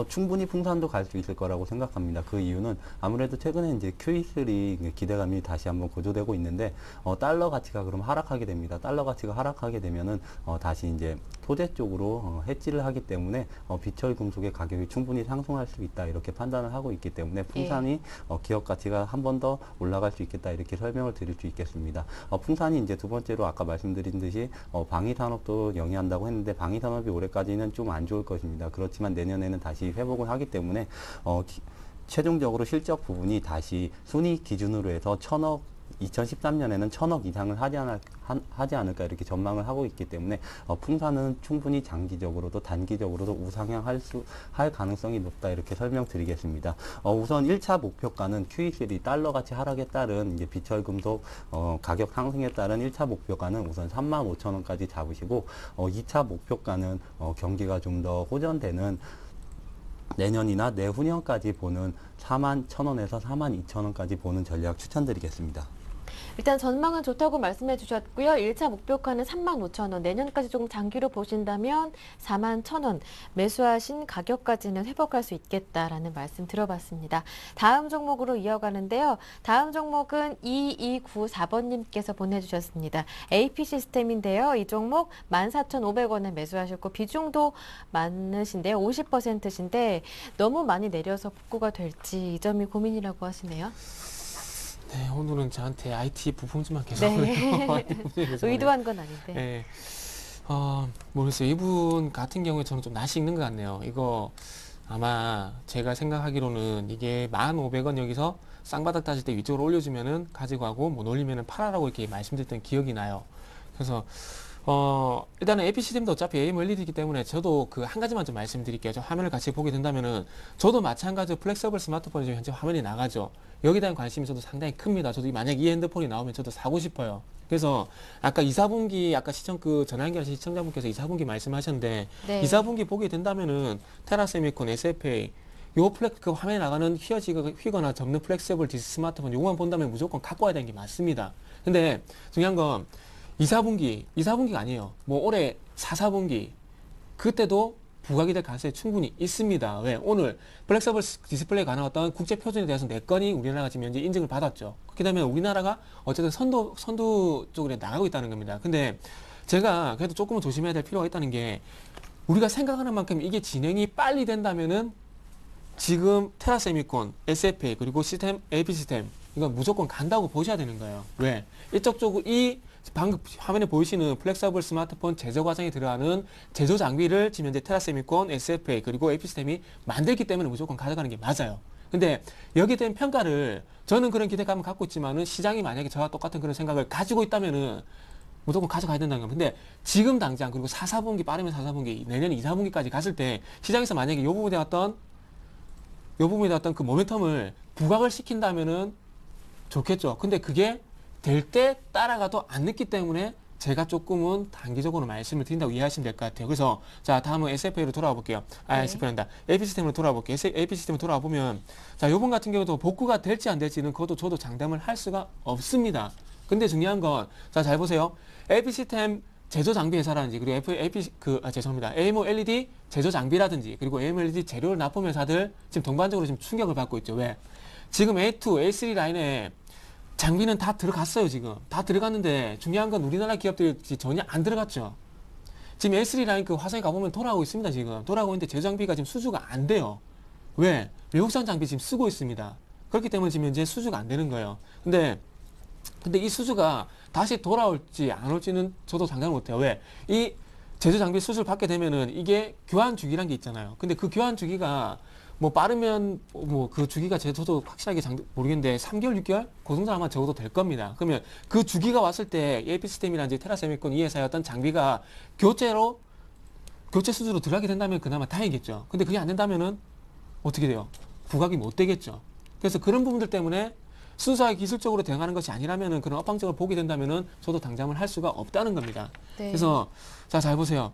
충분히 풍산도 갈 수 있을 거라고 생각합니다. 그 이유는 아무래도 최근에 이제 QE3 기대감이 다시 한번 고조되고 있는데 달러 가치가 그럼 하락하게 됩니다. 달러 가치가 하락하게 되면은 다시 이제 소재 쪽으로 해지를 하기 때문에 비철 금속의 가격이 충분히 상승할 수 있다 이렇게 판단을 하고 있기 때문에 풍산이 기업 가치가 한 번 더 올라갈 수 있겠다 이렇게 설명을 드릴 수 있겠습니다. 풍산이 이제 두 번째로 아까 말씀드린 듯이 방위산업도 영위한다고 했는데 방위산업이 올해까지는 좀 안 좋을 것입니다. 그렇지만 내년에는 다시 회복을 하기 때문에 최종적으로 실적 부분이 다시 순이익 기준으로 해서 1,000억 2013년에는 1,000억 이상을 하지 않을까 이렇게 전망을 하고 있기 때문에 풍산은 충분히 장기적으로도 단기적으로도 우상향할 가능성이 높다 이렇게 설명드리겠습니다. 우선 1차 목표가는 QE3 달러 가치 하락에 따른 이제 비철금속 가격 상승에 따른 1차 목표가는 우선 35,000원까지 잡으시고 2차 목표가는 경기가 좀 더 호전되는 내년이나 내후년까지 보는 41,000원에서 42,000원까지 보는 전략 추천드리겠습니다. 일단 전망은 좋다고 말씀해 주셨고요. 1차 목표가는 35,000원, 내년까지 조금 장기로 보신다면 41,000원, 매수하신 가격까지는 회복할 수 있겠다라는 말씀 들어봤습니다. 다음 종목으로 이어가는데요. 다음 종목은 2294번님께서 보내주셨습니다. AP 시스템인데요. 이 종목 14,500원에 매수하셨고 비중도 많으신데요. 50%신데 너무 많이 내려서 복구가 될지 이 점이 고민이라고 하시네요. 네, 오늘은 저한테 IT 부품지만 계속 네. 의도한 건 아닌데. 네. 모르겠어요. 이분 같은 경우에 저는 좀 낯이 익는 것 같네요. 이거 아마 제가 생각하기로는 이게 1,500원 여기서 쌍바닥 따질 때 위쪽으로 올려주면은 가지고 가고 뭐 놀리면은 팔아라고 이렇게 말씀드렸던 기억이 나요. 그래서 일단은 AP 시스템도 어차피 AMOLED이기 때문에 저도 그 한 가지만 좀 말씀드릴게요. 저 화면을 같이 보게 된다면은 저도 마찬가지로 플렉서블 스마트폰이 지금 현재 화면이 나가죠. 여기에 대한 관심이 저도 상당히 큽니다. 저도 만약 이 핸드폰이 나오면 저도 사고 싶어요. 그래서 아까 2, 4분기 아까 전화 연결하신 시청자분께서 2, 4분기 말씀하셨는데 네. 2, 4분기 보게 된다면은 테라세미콘, SFA 그 화면에 나가는 휘거나 접는 플렉서블 디스 스마트폰 요거만 본다면 무조건 갖고 와야 되는 게 맞습니다. 근데 중요한 건 2, 4분기가 아니에요. 뭐 올해 4, 4분기 그때도 부각이 될 가능성이 충분히 있습니다. 왜? 오늘 플렉서블 디스플레이가 나왔던 국제 표준에 대해서 4건이 우리나라가 지금 현재 인증을 받았죠. 그렇게 되면 우리나라가 어쨌든 선두 쪽으로 나가고 있다는 겁니다. 근데 제가 그래도 조금은 조심해야 될 필요가 있다는 게 우리가 생각하는 만큼 이게 진행이 빨리 된다면은 지금 테라세미콘, SFA 그리고 AP 시스템 이건 무조건 간다고 보셔야 되는 거예요. 왜? 이쪽 쪽으로 방금 화면에 보이시는 플렉서블 스마트폰 제조 과정에 들어가는 제조 장비를 지금 현재 테라세미콘, SFA 그리고 AP 시스템이 만들기 때문에 무조건 가져가는 게 맞아요. 근데 여기에 대한 평가를 저는 그런 기대감을 갖고 있지만은 시장이 만약에 저와 똑같은 그런 생각을 가지고 있다면은 무조건 가져가야 된다는 겁니다. 근데 지금 당장 그리고 4, 4분기 빠르면 4, 4분기 내년 2, 4분기까지 갔을 때 시장에서 만약에 이 부분에 어떤 그 모멘텀을 부각을 시킨다면은 좋겠죠. 근데 그게 될 때 따라가도 안 늦기 때문에 제가 조금은 단기적으로 말씀을 드린다고 이해하시면 될 것 같아요. 그래서 자 다음은 SFA로 돌아와 볼게요. SFA란다. AP 시스템으로 돌아와 볼게요. AP 시스템으로 돌아와 보면 자 요번 같은 경우도 복구가 될지 안 될지는 그것도 저도 장담을 할 수가 없습니다. 근데 중요한 건 자 잘 보세요. AP 시스템 제조 장비 회사라든지 그리고 AMOLED 제조 장비라든지 그리고 AMOLED 재료를 납품 회사들 지금 동반적으로 지금 충격을 받고 있죠. 왜? 지금 A2, A3 라인에 장비는 다 들어갔어요, 지금. 다 들어갔는데 중요한 건 우리나라 기업들이 전혀 안 들어갔죠. 지금 A3 라인 그 화성에 가보면 돌아오고 있습니다, 지금. 돌아오고 있는데 제조 장비가 지금 수주가 안 돼요. 왜? 외국산 장비 지금 쓰고 있습니다. 그렇기 때문에 지금 현재 수주가 안 되는 거예요. 근데 이 수주가 다시 돌아올지 안 올지는 저도 장담을 못해요. 왜? 이 제조 장비 수주를 받게 되면은 이게 교환 주기란 게 있잖아요. 근데 그 교환 주기가 뭐 빠르면 뭐 그 주기가 저도 확실하게 모르겠는데 3개월, 6개월? 그 정도 아마 적어도 될 겁니다. 그러면 그 주기가 왔을 때 AP 시스템이라든지 테라세미콘 이 회사의 어떤 장비가 교체 수주로 들어가게 된다면 그나마 다행이겠죠. 근데 그게 안 된다면은 어떻게 돼요? 부각이 못 되겠죠. 그래서 그런 부분들 때문에 순수하게 기술적으로 대응하는 것이 아니라면은 그런 업황적으로 보게 된다면은 저도 당장을 할 수가 없다는 겁니다. 네. 그래서 자 잘 보세요.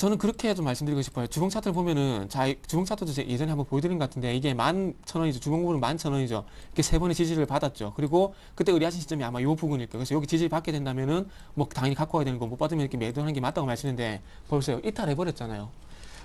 저는 그렇게 좀 말씀드리고 싶어요. 주봉 차트를 보면은, 주봉 차트도 제가 예전에 한번 보여드린 것 같은데, 이게 11,000원이죠. 주봉 부분은 11,000원이죠. 이렇게 세 번의 지지를 받았죠. 그리고 그때 의뢰하신 시점이 아마 이 부분일 거예요. 그래서 여기 지지를 받게 된다면은, 뭐 당연히 갖고 와야 되는 거 못 받으면 이렇게 매도하는 게 맞다고 말씀했는데, 보세요. 이탈해버렸잖아요.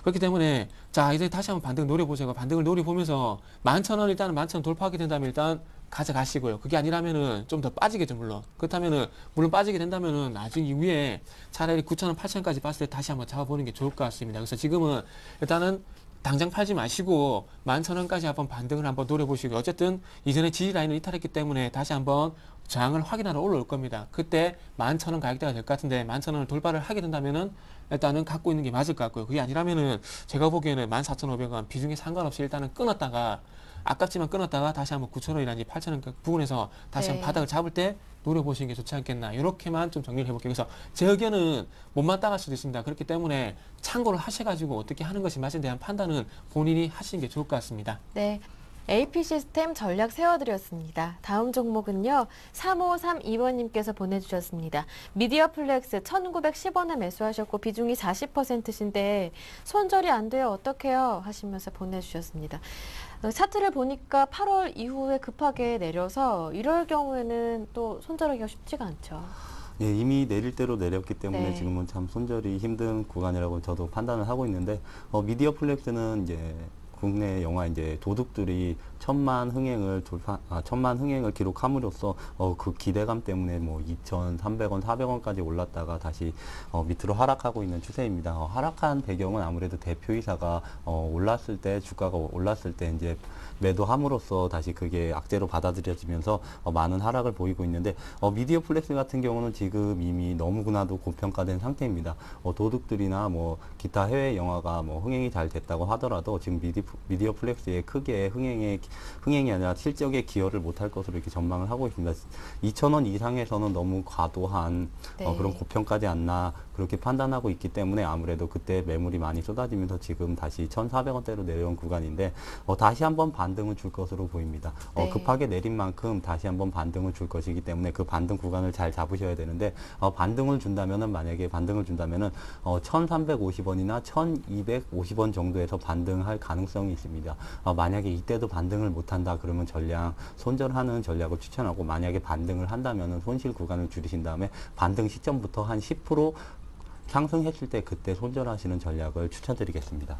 그렇기 때문에, 자, 이제 다시 한번 반등을 노려보자고. 반등을 노려보면서, 11,000원 일단은 11,000원 돌파하게 된다면 일단 가져가시고요. 그게 아니라면은 좀 더 빠지겠죠, 물론. 그렇다면은, 물론 빠지게 된다면은 나중 이후에 차라리 9,000원, 8,000원까지 봤을 때 다시 한번 잡아보는 게 좋을 것 같습니다. 그래서 지금은 일단은 당장 팔지 마시고 11,000원까지 한번 반등을 한번 노려보시고 어쨌든 이전에 지지 라인을 이탈했기 때문에 다시 한번 저항을 확인하러 올라올 겁니다. 그때 11,000원 가격대가 될 것 같은데 11,000원을 돌파를 하게 된다면은 일단은 갖고 있는 게 맞을 것 같고요. 그게 아니라면은 제가 보기에는 14,500원 비중에 상관없이 일단은 끊었다가 아깝지만 끊었다가 다시 한번 9,000원이라든지 8,000원 부분에서 다시 네. 한번 바닥을 잡을 때 노려보시는 게 좋지 않겠나. 이렇게만 좀 정리를 해볼게요. 그래서 제 의견은 못만 따갈 수도 있습니다. 그렇기 때문에 참고를 하셔가지고 어떻게 하는 것이 맛에 대한 판단은 본인이 하시는 게 좋을 것 같습니다. 네. AP 시스템 전략 세워드렸습니다. 다음 종목은요. 3532번님께서 보내주셨습니다. 미디어 플렉스 1910원에 매수하셨고 비중이 40%신데 손절이 안 돼요. 어떡해요? 하시면서 보내주셨습니다. 차트를 보니까 8월 이후에 급하게 내려서 이럴 경우에는 또 손절하기가 쉽지가 않죠. 예, 이미 내릴 대로 내렸기 때문에 네. 지금은 참 손절이 힘든 구간이라고 저도 판단을 하고 있는데 미디어 플렉스는 이제 국내 영화 이제 도둑들이 천만 흥행을 기록함으로써 그 기대감 때문에 뭐 2,300원, 400원까지 올랐다가 다시 밑으로 하락하고 있는 추세입니다. 하락한 배경은 아무래도 대표이사가 올랐을 때 주가가 올랐을 때 이제 매도함으로써 다시 그게 악재로 받아들여지면서 많은 하락을 보이고 있는데 미디어 플렉스 같은 경우는 지금 이미 너무나도 고평가된 상태입니다. 도둑들이나 뭐 기타 해외 영화가 뭐 흥행이 잘 됐다고 하더라도 지금 미디어 플렉스의 크게 흥행이 아니라 실적에 기여를 못할 것으로 이렇게 전망을 하고 있습니다. 2,000원 이상에서는 너무 과도한 네. 그런 고평가지 않나 그렇게 판단하고 있기 때문에 아무래도 그때 매물이 많이 쏟아지면서 지금 다시 1,400원대로 내려온 구간인데 다시 한번 반등을 줄 것으로 보입니다. 네. 급하게 내린 만큼 다시 한번 반등을 줄 것이기 때문에 그 반등 구간을 잘 잡으셔야 되는데 만약에 반등을 준다면은 1,350원이나 1,250원 정도에서 반등할 가능성이 있습니다. 만약에 이때도 반등을 못한다 그러면 전량 손절하는 전략을 추천하고 만약에 반등을 한다면은 손실 구간을 줄이신 다음에 반등 시점부터 한 10% 상승했을 때 그때 손절하시는 전략을 추천드리겠습니다.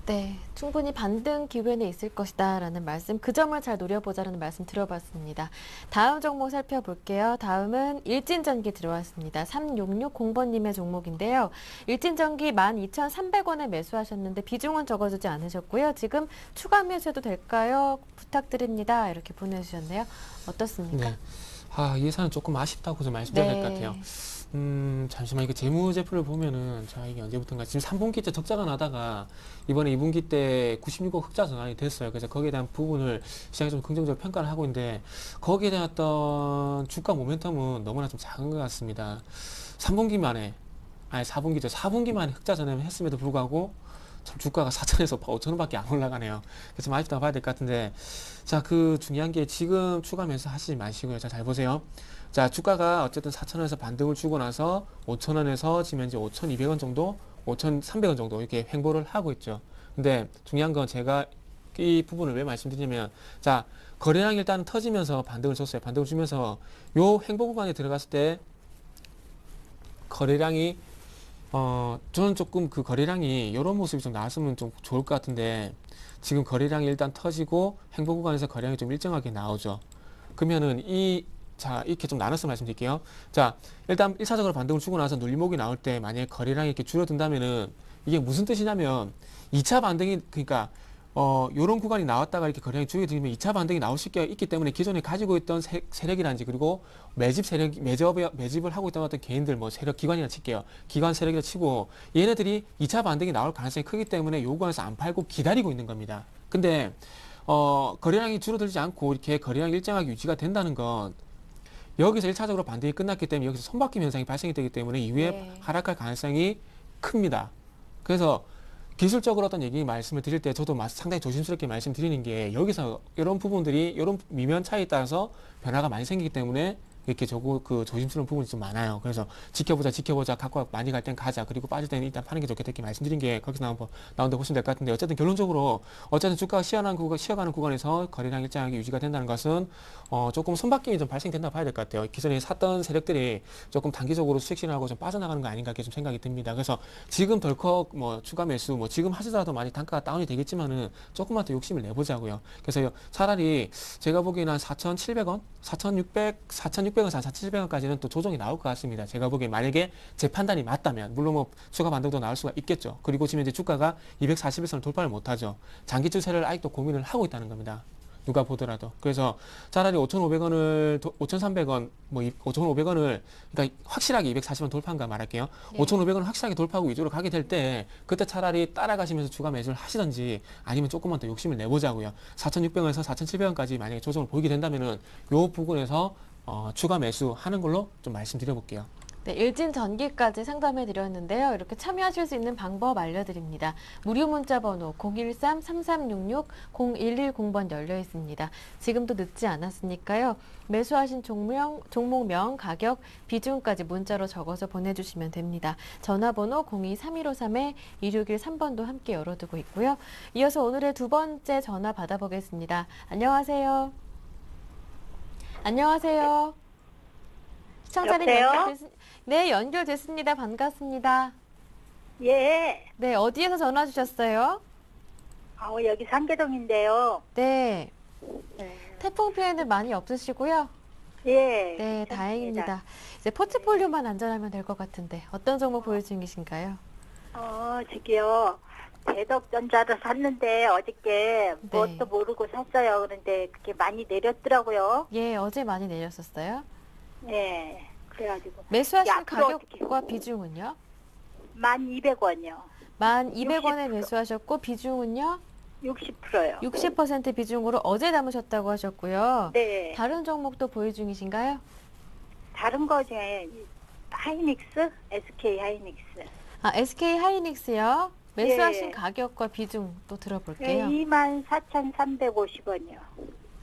네, 충분히 반등 기회는 있을 것이다 라는 말씀, 그 점을 잘 노려보자라는 말씀 들어봤습니다. 다음 종목 살펴볼게요. 다음은 일진전기 들어왔습니다. 3660번님의 종목인데요. 일진전기 12,300원에 매수하셨는데 비중은 적어주지 않으셨고요. 지금 추가 매수해도 될까요? 부탁드립니다. 이렇게 보내주셨네요. 어떻습니까? 네. 이 예산은 조금 아쉽다고 좀 말씀드려야 될 것 네. 같아요. 잠시만, 이거 재무제표를 보면은, 자, 이게 언제부터인가. 지금 3분기 때 적자가 나다가, 이번에 2분기 때 96억 흑자 전환이 됐어요. 그래서 거기에 대한 부분을 시장이 좀 긍정적으로 평가를 하고 있는데, 거기에 대한 어떤 주가 모멘텀은 너무나 좀 작은 것 같습니다. 4분기 만에 흑자 전환을 했음에도 불구하고, 참 주가가 4천에서 5천원밖에 안 올라가네요. 그래서 좀 아쉽다고 봐야 될 것 같은데, 자, 그 중요한 게 지금 추가 매수 하시지 마시고요. 자, 잘 보세요. 자, 주가가 어쨌든 4,000원에서 반등을 주고 나서 5,000원에서 지금 현재 5,200원 정도, 5,300원 정도 이렇게 횡보를 하고 있죠. 근데 중요한 건 제가 이 부분을 왜 말씀드리냐면, 자, 거래량이 일단 터지면서 반등을 줬어요. 반등을 주면서 요 횡보 구간에 들어갔을 때 거래량이 저는 조금 그 거래량이 이런 모습이 좀 나왔으면 좀 좋을 것 같은데, 지금 거래량이 일단 터지고 횡보 구간에서 거래량이 좀 일정하게 나오죠. 그러면은 자, 이렇게 좀 나눠서 말씀드릴게요. 자, 일단 1차적으로 반등을 주고 나서 눌림목이 나올 때 만약에 거래량이 이렇게 줄어든다면은 이게 무슨 뜻이냐면 2차 반등이, 그러니까 요런 구간이 나왔다가 이렇게 거래량이 줄어들면 2차 반등이 나올 수 있기 때문에 기존에 가지고 있던 세력이라든지, 그리고 매집을 하고 있던 어떤 개인들, 뭐 세력 기관이라 칠게요. 기관 세력이라 치고 얘네들이 2차 반등이 나올 가능성이 크기 때문에 요 구간에서 안 팔고 기다리고 있는 겁니다. 근데 거래량이 줄어들지 않고 이렇게 거래량이 일정하게 유지가 된다는 건 여기서 1차적으로 반등이 끝났기 때문에 여기서 손바뀜 현상이 발생이 되기 때문에 이후에 네. 하락할 가능성이 큽니다. 그래서 기술적으로 어떤 말씀을 드릴 때 저도 상당히 조심스럽게 말씀드리는 게, 여기서 이런 부분들이 이런 미묘한 차이에 따라서 변화가 많이 생기기 때문에 이렇게 조심스러운 부분이 좀 많아요. 그래서 지켜보자, 갖고 많이 갈 땐 가자, 그리고 빠질 때는 일단 파는 게 좋겠다, 이렇게 말씀드린 게 거기서 나온다 보시면 될 것 같은데, 어쨌든 결론적으로 주가가 쉬어가는 구간에서 거래량 일정하게 유지가 된다는 것은 조금 손바뀜이 좀 발생된다고 봐야 될 것 같아요. 기존에 샀던 세력들이 조금 단기적으로 수익 실현하고 좀 빠져나가는 거 아닌가, 이렇게 좀 생각이 듭니다. 그래서 지금 덜컥 추가 매수 지금 하시더라도 많이 단가가 다운이 되겠지만은 조금만 더 욕심을 내보자고요. 그래서 차라리 제가 보기에는 한 4,700원, 4,600원, 4,700원까지는 또 조정이 나올 것 같습니다. 제가 보기에 만약에 제 판단이 맞다면, 물론 추가 반등도 나올 수가 있겠죠. 그리고 지금 이제 주가가 241선을 돌파를 못하죠. 장기 추세를 아직도 고민을 하고 있다는 겁니다. 누가 보더라도. 그래서 차라리 5,500원을, 5,300원, 뭐 5,500원을, 그러니까 확실하게 240원 돌파한가 말할게요. 네. 5,500원을 확실하게 돌파하고 위주로 가게 될 때, 그때 차라리 따라가시면서 주가 매수를 하시든지, 아니면 조금만 더 욕심을 내보자고요. 4,600원에서 4,700원까지 만약에 조정을 보이게 된다면은, 요 부분에서 추가 매수하는 걸로 좀 말씀드려볼게요. 네, 일진전기까지 상담해 드렸는데요. 이렇게 참여하실 수 있는 방법 알려드립니다. 무료 문자 번호 013-3366-0110번 열려 있습니다. 지금도 늦지 않았으니까요. 매수하신 종목명, 가격, 비중까지 문자로 적어서 보내주시면 됩니다. 전화번호 02-3153-2613번도 함께 열어두고 있고요. 이어서 오늘의 두 번째 전화 받아보겠습니다. 안녕하세요. 안녕하세요. 시청자님 네, 연결됐습니다. 반갑습니다. 예. 네, 어디에서 전화 주셨어요? 여기 상계동인데요. 네, 네. 태풍 피해는 많이 없으시고요. 예. 네, 괜찮습니다. 다행입니다. 이제 포트폴리오만 안전하면 될 것 같은데 어떤 종목 보유 중이신가요? 저기요. 대덕전자를 샀는데 어저께 네. 뭣도 모르고 샀어요. 그런데 그게 많이 내렸더라고요. 예, 어제 많이 내렸었어요. 예. 그래가지고 매수하신 앞으로 가격과 비중은요? 1,200원이요. 1,200원에 60%. 매수하셨고 비중은요? 60%요. 60% 비중으로 어제 담으셨다고 하셨고요. 네. 다른 종목도 보유 중이신가요? 다른 거 중에 하이닉스, SK 하이닉스. SK 하이닉스요. 매수하신 예. 가격과 비중 또 예, 들어볼게요. 24,350원이요.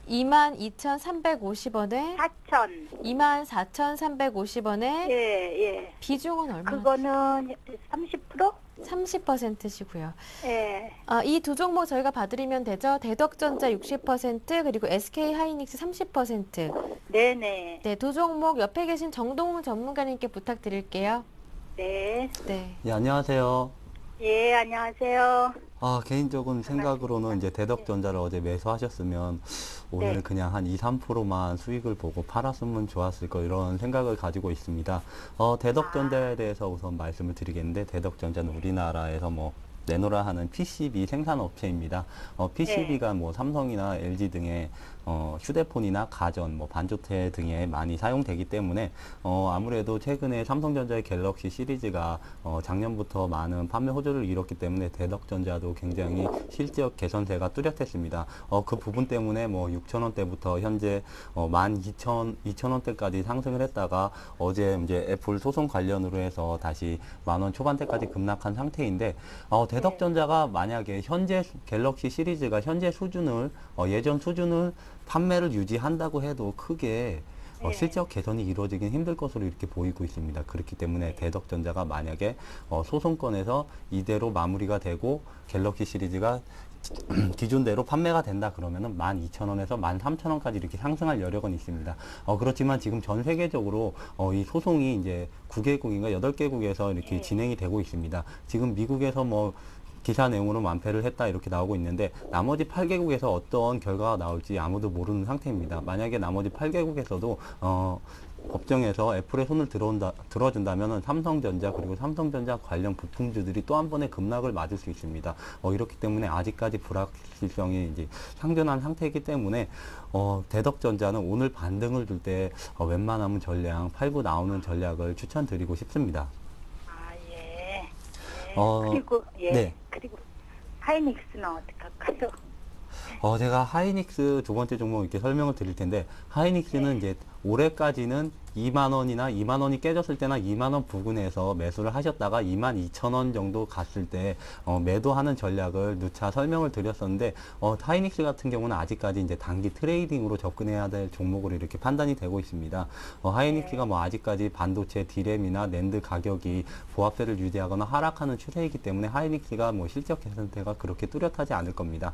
22,350원에 4,000. 24,350원에 예, 예. 비중은 얼마나? 그거는 30%? 30%시고요. 예. 이 두 종목 저희가 봐드리면 되죠. 대덕전자 60% 그리고 SK 하이닉스 30%. 네네. 네, 두 종목 옆에 계신 정동훈 전문가님께 부탁드릴게요. 네. 네. 예, 안녕하세요. 예, 안녕하세요. 개인적인 생각으로는 이제 대덕전자를 어제 매수하셨으면 오늘 네. 그냥 한 2, 3%만 수익을 보고 팔았으면 좋았을 거 이런 생각을 가지고 있습니다. 대덕전자에 대해서 우선 말씀을 드리겠는데 대덕전자는 우리나라에서 뭐 내노라 하는 PCB 생산업체입니다. PCB가 뭐 삼성이나 LG 등의 휴대폰이나 가전, 뭐 반도체 등에 많이 사용되기 때문에 아무래도 최근에 삼성전자의 갤럭시 시리즈가 작년부터 많은 판매 호조를 이뤘기 때문에 대덕전자도 굉장히 실적 개선세가 뚜렷했습니다. 그 부분 때문에 뭐 6,000원대부터 현재 12,000원대까지 상승을 했다가 어제 이제 애플 소송 관련으로 해서 다시 10,000원 초반대까지 급락한 상태인데 대덕전자가 만약에 현재 갤럭시 시리즈가 현재 수준을 예전 수준을 판매를 유지한다고 해도 크게 실적 개선이 이루어지긴 힘들 것으로 이렇게 보이고 있습니다. 그렇기 때문에 대덕전자가 만약에 소송권에서 이대로 마무리가 되고 갤럭시 시리즈가 기존대로 판매가 된다 그러면은 12,000원에서 13,000원까지 이렇게 상승할 여력은 있습니다. 그렇지만 지금 전 세계적으로 이 소송이 이제 9개국인가 8개국에서 이렇게 진행이 되고 있습니다. 지금 미국에서 뭐 기사 내용으로 완패를 했다 이렇게 나오고 있는데 나머지 8개국에서 어떤 결과가 나올지 아무도 모르는 상태입니다. 만약에 나머지 8개국에서도 법정에서 애플의 손을 들어준다면 삼성전자 그리고 삼성전자 관련 부품주들이 또 한 번의 급락을 맞을 수 있습니다. 이렇기 때문에 아직까지 불확실성이 이제 상존한 상태이기 때문에 대덕전자는 오늘 반등을 줄 때 웬만하면 전량 팔고 나오는 전략을 추천드리고 싶습니다. 예. 그리고, 네. 그리고 하이닉스는 어떻게 할까요? 제가 하이닉스 두 번째 종목 이렇게 설명을 드릴 텐데, 하이닉스는 이제 올해까지는 2만원이나 2만원이 깨졌을 때나 2만원 부근에서 매수를 하셨다가 22,000원 정도 갔을 때, 매도하는 전략을 누차 설명을 드렸었는데, 하이닉스 같은 경우는 아직까지 이제 단기 트레이딩으로 접근해야 될 종목으로 이렇게 판단이 되고 있습니다. 하이닉스가 뭐 아직까지 반도체 디램이나 낸드 가격이 보합세를 유지하거나 하락하는 추세이기 때문에 하이닉스가 뭐 실적 개선세가 그렇게 뚜렷하지 않을 겁니다.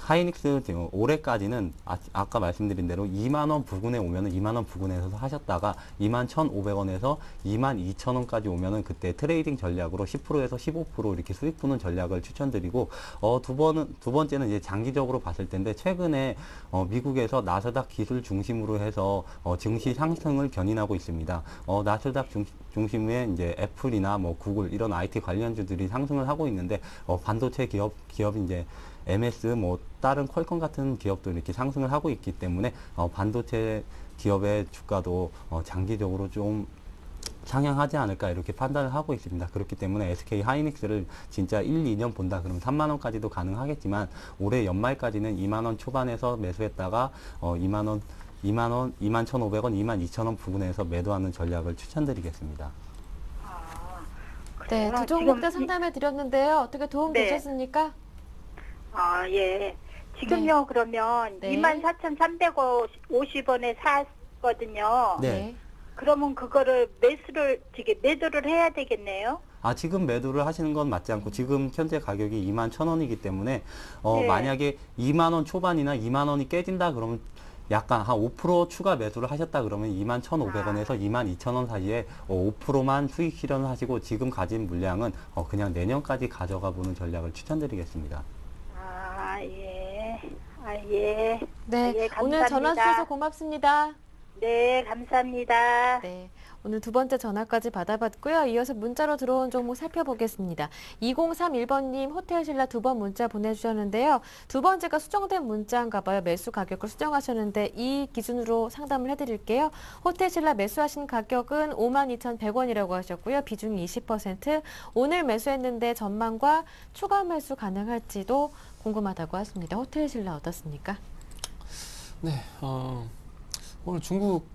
하이닉스 지금 올해까지는 아까 말씀드린 대로 2만원 부근에 오면은 2만원 부근에서 하셨다가 21,500원에서 22,000원까지 오면은 그때 트레이딩 전략으로 10%에서 15% 이렇게 수익 보는 전략을 추천드리고, 두 번째는 이제 장기적으로 봤을 텐데, 최근에 미국에서 나스닥 기술 중심으로 해서 증시 상승을 견인하고 있습니다. 나스닥 중심의 이제 애플이나 뭐 구글 이런 IT 관련주들이 상승을 하고 있는데 반도체 기업이 이제 MS 뭐 다른 퀄컴 같은 기업도 이렇게 상승을 하고 있기 때문에 반도체 기업의 주가도 장기적으로 좀 상향하지 않을까 이렇게 판단을 하고 있습니다. 그렇기 때문에 SK 하이닉스를 진짜 1, 2년 본다 그러면 3만 원까지도 가능하겠지만 올해 연말까지는 2만 원 초반에서 매수했다가 2만 원, 21,500원, 22,000원 부근에서 매도하는 전략을 추천드리겠습니다. 아, 네, 그래요? 두 종목 지금 다 상담해 드렸는데요. 어떻게 도움 네. 되셨습니까? 예. 지금요, 그러면 네. 24,350원에 샀거든요. 네. 그러면 그거를 매도를 해야 되겠네요. 지금 매도를 하시는 건 맞지 않고 지금 현재 가격이 21,000원이기 때문에 네. 만약에 2만 원 초반이나 2만 원이 깨진다 그러면 약간 한 5% 추가 매수를 하셨다 그러면 21,500원에서 22,000원 사이에 5%만 수익 실현을 하시고 지금 가진 물량은 그냥 내년까지 가져가 보는 전략을 추천드리겠습니다. 예. 네, 예, 오늘 전화 감사합니다. 주셔서 고맙습니다. 네, 감사합니다. 네, 오늘 두 번째 전화까지 받아봤고요. 이어서 문자로 들어온 종목 살펴보겠습니다. 2031번님 호텔신라 두 번 문자 보내주셨는데요. 두 번째가 수정된 문자인가 봐요. 매수 가격을 수정하셨는데 이 기준으로 상담을 해드릴게요. 호텔신라 매수하신 가격은 52,100원이라고 하셨고요. 비중이 20%. 오늘 매수했는데 전망과 추가 매수 가능할지도 궁금하다고 하십니다. 호텔신라 어떻습니까? 네, 오늘 중국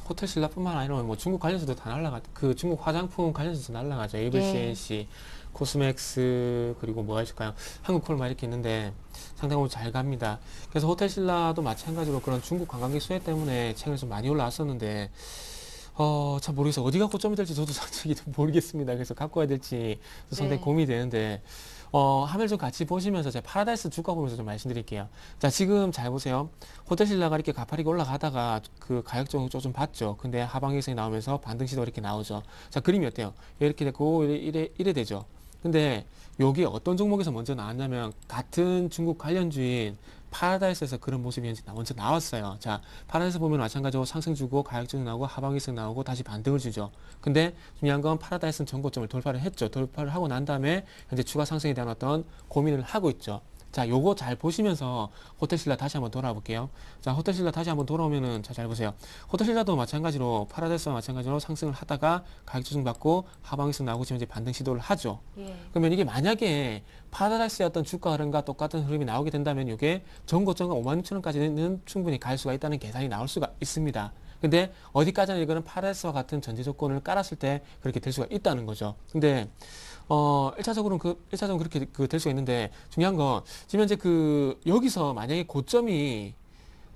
호텔 신라뿐만 아니라 뭐 중국 관련주도 다 그 중국 화장품 관련주도 날라가죠. AVCNC, 코스맥스 그리고 뭐가 있을까요? 한국콜마 이렇게 있는데 상당히 잘 갑니다. 그래서 호텔 신라도 마찬가지로 그런 중국 관광객 수혜 때문에 최근에 좀 많이 올라왔었는데 참 모르겠어요. 어디가 고점이 될지 저도 솔직히 모르겠습니다. 그래서 갖고 와야 될지 상당히 네. 고민이 되는데 화면 좀 같이 보시면서 제가 파라다이스 주가 보면서 좀 말씀드릴게요. 자, 지금 잘 보세요. 호텔신라가 이렇게 가파르게 올라가다가 그 가격 좀 봤죠. 근데 하방일성이 나오면서 반등 시도 이렇게 나오죠. 자, 그림이 어때요? 이렇게 되고 이래 되죠. 근데 여기 어떤 종목에서 먼저 나왔냐면 같은 중국 관련주인 파라다이스에서 그런 모습이 먼저 나왔어요. 자, 파라다이스 보면 마찬가지로 상승 주고 가격증 나오고 하방일성 나오고 다시 반등을 주죠. 근데 중요한 건 파라다이스는 전고점을 돌파를 했죠. 돌파를 하고 난 다음에 현재 추가 상승에 대한 어떤 고민을 하고 있죠. 자, 요거 잘 보시면서 호텔신라 다시 한번 돌아볼게요. 자, 호텔신라 다시 한번 돌아오면은 잘 보세요. 호텔신라도 마찬가지로 파라다이스와 마찬가지로 상승을 하다가 가격 조정 받고 하방일성 나오고 지금 이제 반등 시도를 하죠. 그러면 이게 만약에 파라다이스의 어떤 주가 흐름과 똑같은 흐름이 나오게 된다면 이게 전고점과 56,000원까지는 충분히 갈 수가 있다는 계산이 나올 수가 있습니다. 근데 어디까지나 이거는 파라다이스와 같은 전제 조건을 깔았을 때 그렇게 될 수가 있다는 거죠. 근데 1차적으로는 그렇게 될 수가 있는데 중요한 건 지금 현재 여기서 만약에 고점이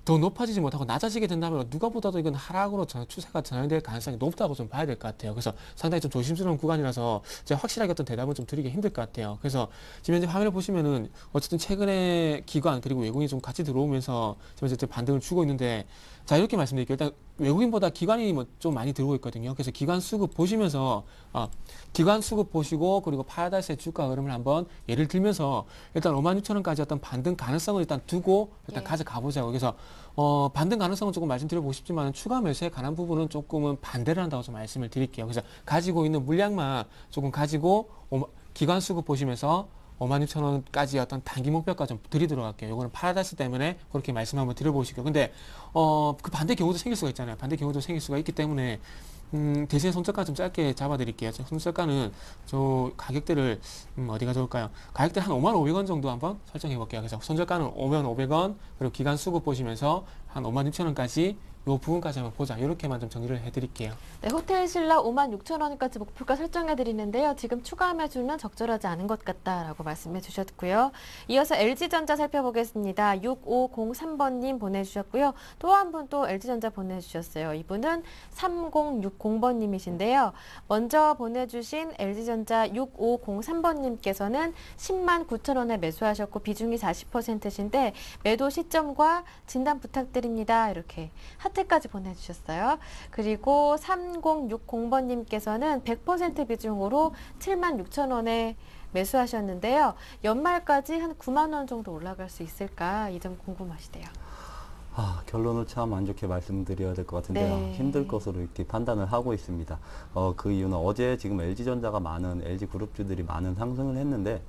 더 높아지지 못하고 낮아지게 된다면 누가 보다도 이건 하락으로 추세가 전환될 가능성이 높다고 좀 봐야 될 것 같아요. 그래서 상당히 좀 조심스러운 구간이라서 제가 확실하게 어떤 대답을 좀 드리기 힘들 것 같아요. 그래서 지금 현재 화면을 보시면은 어쨌든 최근에 기관 그리고 외국인이 좀 같이 들어오면서 지금 현재 반등을 주고 있는데 자, 이렇게 말씀드릴게요. 일단 외국인보다 기관이 좀 많이 들어오고 있거든요. 그래서 기관 수급 보시면서 기관 수급 보시고 그리고 파라다이스의 주가 흐름을 한번 예를 들면서 일단 56,000원까지 어떤 반등 가능성을 일단 두고 일단 가져가 보자고. 그래서 반등 가능성은 조금 말씀드려보고 싶지만 추가 매수에 관한 부분은 조금은 반대를 한다고 좀 말씀을 드릴게요. 그래서 가지고 있는 물량만 조금 가지고 기관 수급 보시면서 56,000원까지 어떤 단기 목표가 좀 드리도록 할게요. 이거는 파라다이스 때문에 그렇게 말씀 한번 드려보시고. 근데, 그 반대 경우도 생길 수가 있잖아요. 반대 경우도 생길 수가 있기 때문에, 대신에 손절가 좀 짧게 잡아드릴게요. 손절가는 저 가격대를, 어디가 좋을까요? 가격대 한 55,500원 정도 한번 설정해 볼게요. 그래서 손절가는 55,500원, 그리고 기간 수급 보시면서 한 56,000원까지 요 부분까지 한번 보자. 이렇게만 좀 정리를 해드릴게요. 네, 호텔신라 56,000원까지 목표가 설정해 드리는데요. 지금 추가 매수는 적절하지 않은 것 같다라고 말씀해 주셨고요. 이어서 LG전자 살펴보겠습니다. 6503번님 보내주셨고요. 또 한 분 또 LG전자 보내주셨어요. 이분은 3060번님이신데요. 먼저 보내주신 LG전자 6503번님께서는 109,000원에 매수하셨고 비중이 40%신데 매도 시점과 진단 부탁드립니다. 이렇게 하트까지 보내주셨어요. 그리고 3060번님께서는 100% 비중으로 76,000원에 매수하셨는데요. 연말까지 한 9만 원 정도 올라갈 수 있을까? 이 점 궁금하시대요. 결론을 참 안 좋게 말씀드려야 될 것 같은데요. 네. 힘들 것으로 이렇게 판단을 하고 있습니다. 그 이유는 어제 지금 LG전자가 LG 그룹주들이 많은 상승을 했는데,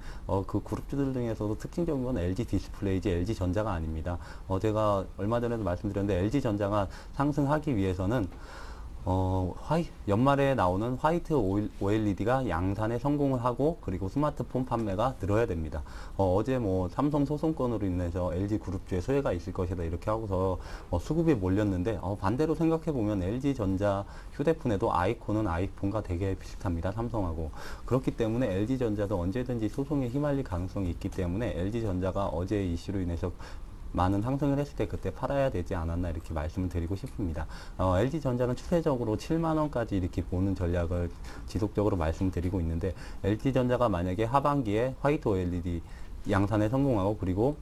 그 그룹주들 중에서도 특징적인 건 LG 디스플레이지 LG전자가 아닙니다. 제가 얼마 전에도 말씀드렸는데 LG전자가 상승하기 위해서는 연말에 나오는 화이트 OLED가 양산에 성공을 하고, 그리고 스마트폰 판매가 늘어야 됩니다. 어제 삼성 소송건으로 인해서 LG 그룹주에 소외가 있을 것이다 이렇게 하고서 수급이 몰렸는데, 반대로 생각해 보면 LG전자 휴대폰에도 아이콘은 아이폰과 되게 비슷합니다. 삼성하고. 그렇기 때문에 LG전자도 언제든지 소송에 휘말릴 가능성이 있기 때문에 LG전자가 어제 이슈로 인해서 많은 상승을 했을 때 그때 팔아야 되지 않았나 이렇게 말씀을 드리고 싶습니다. LG전자는 추세적으로 7만 원까지 이렇게 보는 전략을 지속적으로 말씀드리고 있는데, LG전자가 만약에 하반기에 화이트 OLED 양산에 성공하고 그리고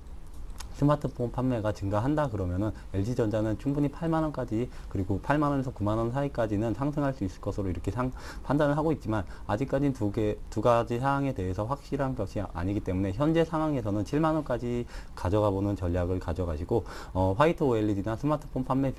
스마트폰 판매가 증가한다 그러면은 LG전자는 충분히 8만 원까지, 그리고 8만 원에서 9만 원 사이까지는 상승할 수 있을 것으로 이렇게 판단을 하고 있지만, 아직까지는 두 가지 사항에 대해서 확실한 것이 아니기 때문에 현재 상황에서는 7만 원까지 가져가 보는 전략을 가져가시고, 화이트 OLED나 스마트폰 판매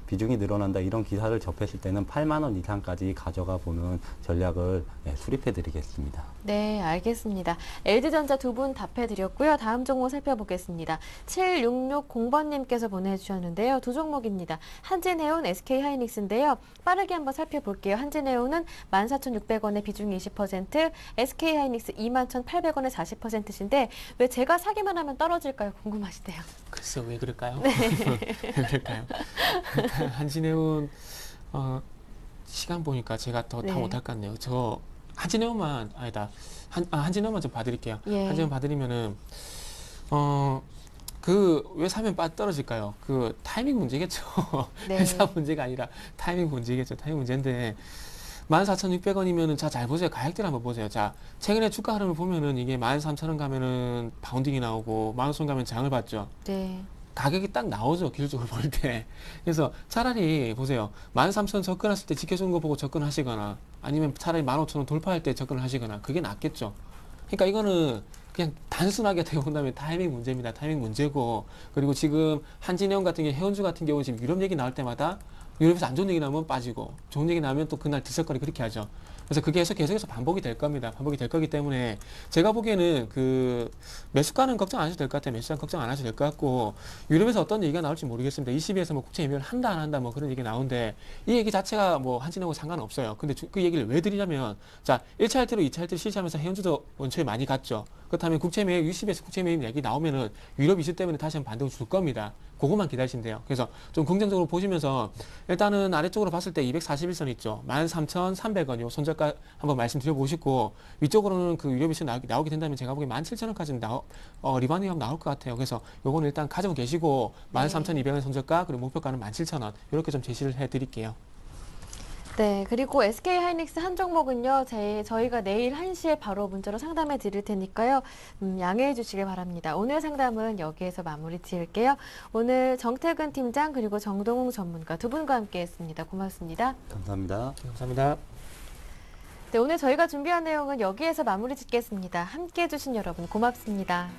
비중이 늘어난다 이런 기사를 접했을 때는 8만 원 이상까지 가져가 보는 전략을 수립해 드리겠습니다. 네, 알겠습니다. LG전자 두 분 답해드렸고요. 다음 종목 살펴보겠습니다. 7660번님께서 보내주셨는데요. 두 종목입니다. 한진해운, SK하이닉스인데요. 빠르게 한번 살펴볼게요. 한진해운은 14,600원에 비중이 20%, SK하이닉스 21,800원에 40%신데 왜 제가 사기만 하면 떨어질까요? 궁금하시대요. 글쎄요, 왜 그럴까요? 왜 그럴까요? 일단 한진해운 시간 보니까 제가 더 다 네. 못할 것 같네요. 저 한진해운만 아니다. 한진해운만 좀 봐드릴게요. 예. 한진해운 봐드리면은 왜 사면 떨어질까요? 그 타이밍 문제겠죠. 네. 회사 문제가 아니라 타이밍 문제겠죠. 타이밍 문제인데 14,600원이면은 잘 보세요. 가격대를 한번 보세요. 자, 최근에 주가 흐름을 보면은 이게 13,000원 가면은 바운딩이 나오고 15,000원 가면 장을 봤죠. 네. 가격이 딱 나오죠. 기술적으로 볼 때. 그래서 차라리 보세요. 13,000원 접근했을 때 지켜주는 거 보고 접근하시거나, 아니면 차라리 15,000원 돌파할 때 접근을 하시거나, 그게 낫겠죠. 그러니까 이거는 그냥 단순하게 어떻게 본다면 타이밍 문제입니다. 타이밍 문제고, 그리고 지금 한진해운 같은 경우, 해운주 같은 경우 지금 유럽 얘기 나올 때마다 유럽에서 안 좋은 얘기 나오면 빠지고, 좋은 얘기 나오면 또 그날 들썩거리 그렇게 하죠. 그래서 그게 계속해서 반복이 될 겁니다. 반복이 될 거기 때문에 제가 보기에는 그 매수가는 걱정 안 하셔도 될 것 같아요. 매수가는 걱정 안 하셔도 될 것 같고, 유럽에서 어떤 얘기가 나올지 모르겠습니다. 22에서 국채 예매를 한다 안 한다 그런 얘기 나오는데, 이 얘기 자체가 한진하고 상관없어요. 근데 그 얘기를 왜 드리냐면, 자, 1차 할때로 2차 할때를 실시하면서 해운주도 원초에 많이 갔죠. 그렇다면 국채 매입, 20에서 국채 매입 얘기 나오면은 유럽 이슈 때문에 다시 한번 반등을 줄 겁니다. 그것만 기다리시면 돼요. 그래서 좀 긍정적으로 보시면서, 일단은 아래쪽으로 봤을 때 241선 있죠. 13,300원 요 손절가 한번 말씀드려 보시고, 위쪽으로는 그 유럽 이슈 나오게 된다면 제가 보기엔 17,000원까지는 리바운딩 나올 것 같아요. 그래서 요거는 일단 가지고 계시고, 13,200원 손절가, 그리고 목표가는 17,000원 이렇게 좀 제시를 해 드릴게요. 네, 그리고 SK하이닉스 한 종목은요, 저희가 내일 1시에 바로 문자로 상담해 드릴 테니까요, 양해해 주시길 바랍니다. 오늘 상담은 여기에서 마무리 지을게요. 오늘 정태근 팀장 그리고 정동웅 전문가 두 분과 함께 했습니다. 고맙습니다. 감사합니다. 감사합니다. 네, 오늘 저희가 준비한 내용은 여기에서 마무리 짓겠습니다. 함께 해주신 여러분 고맙습니다.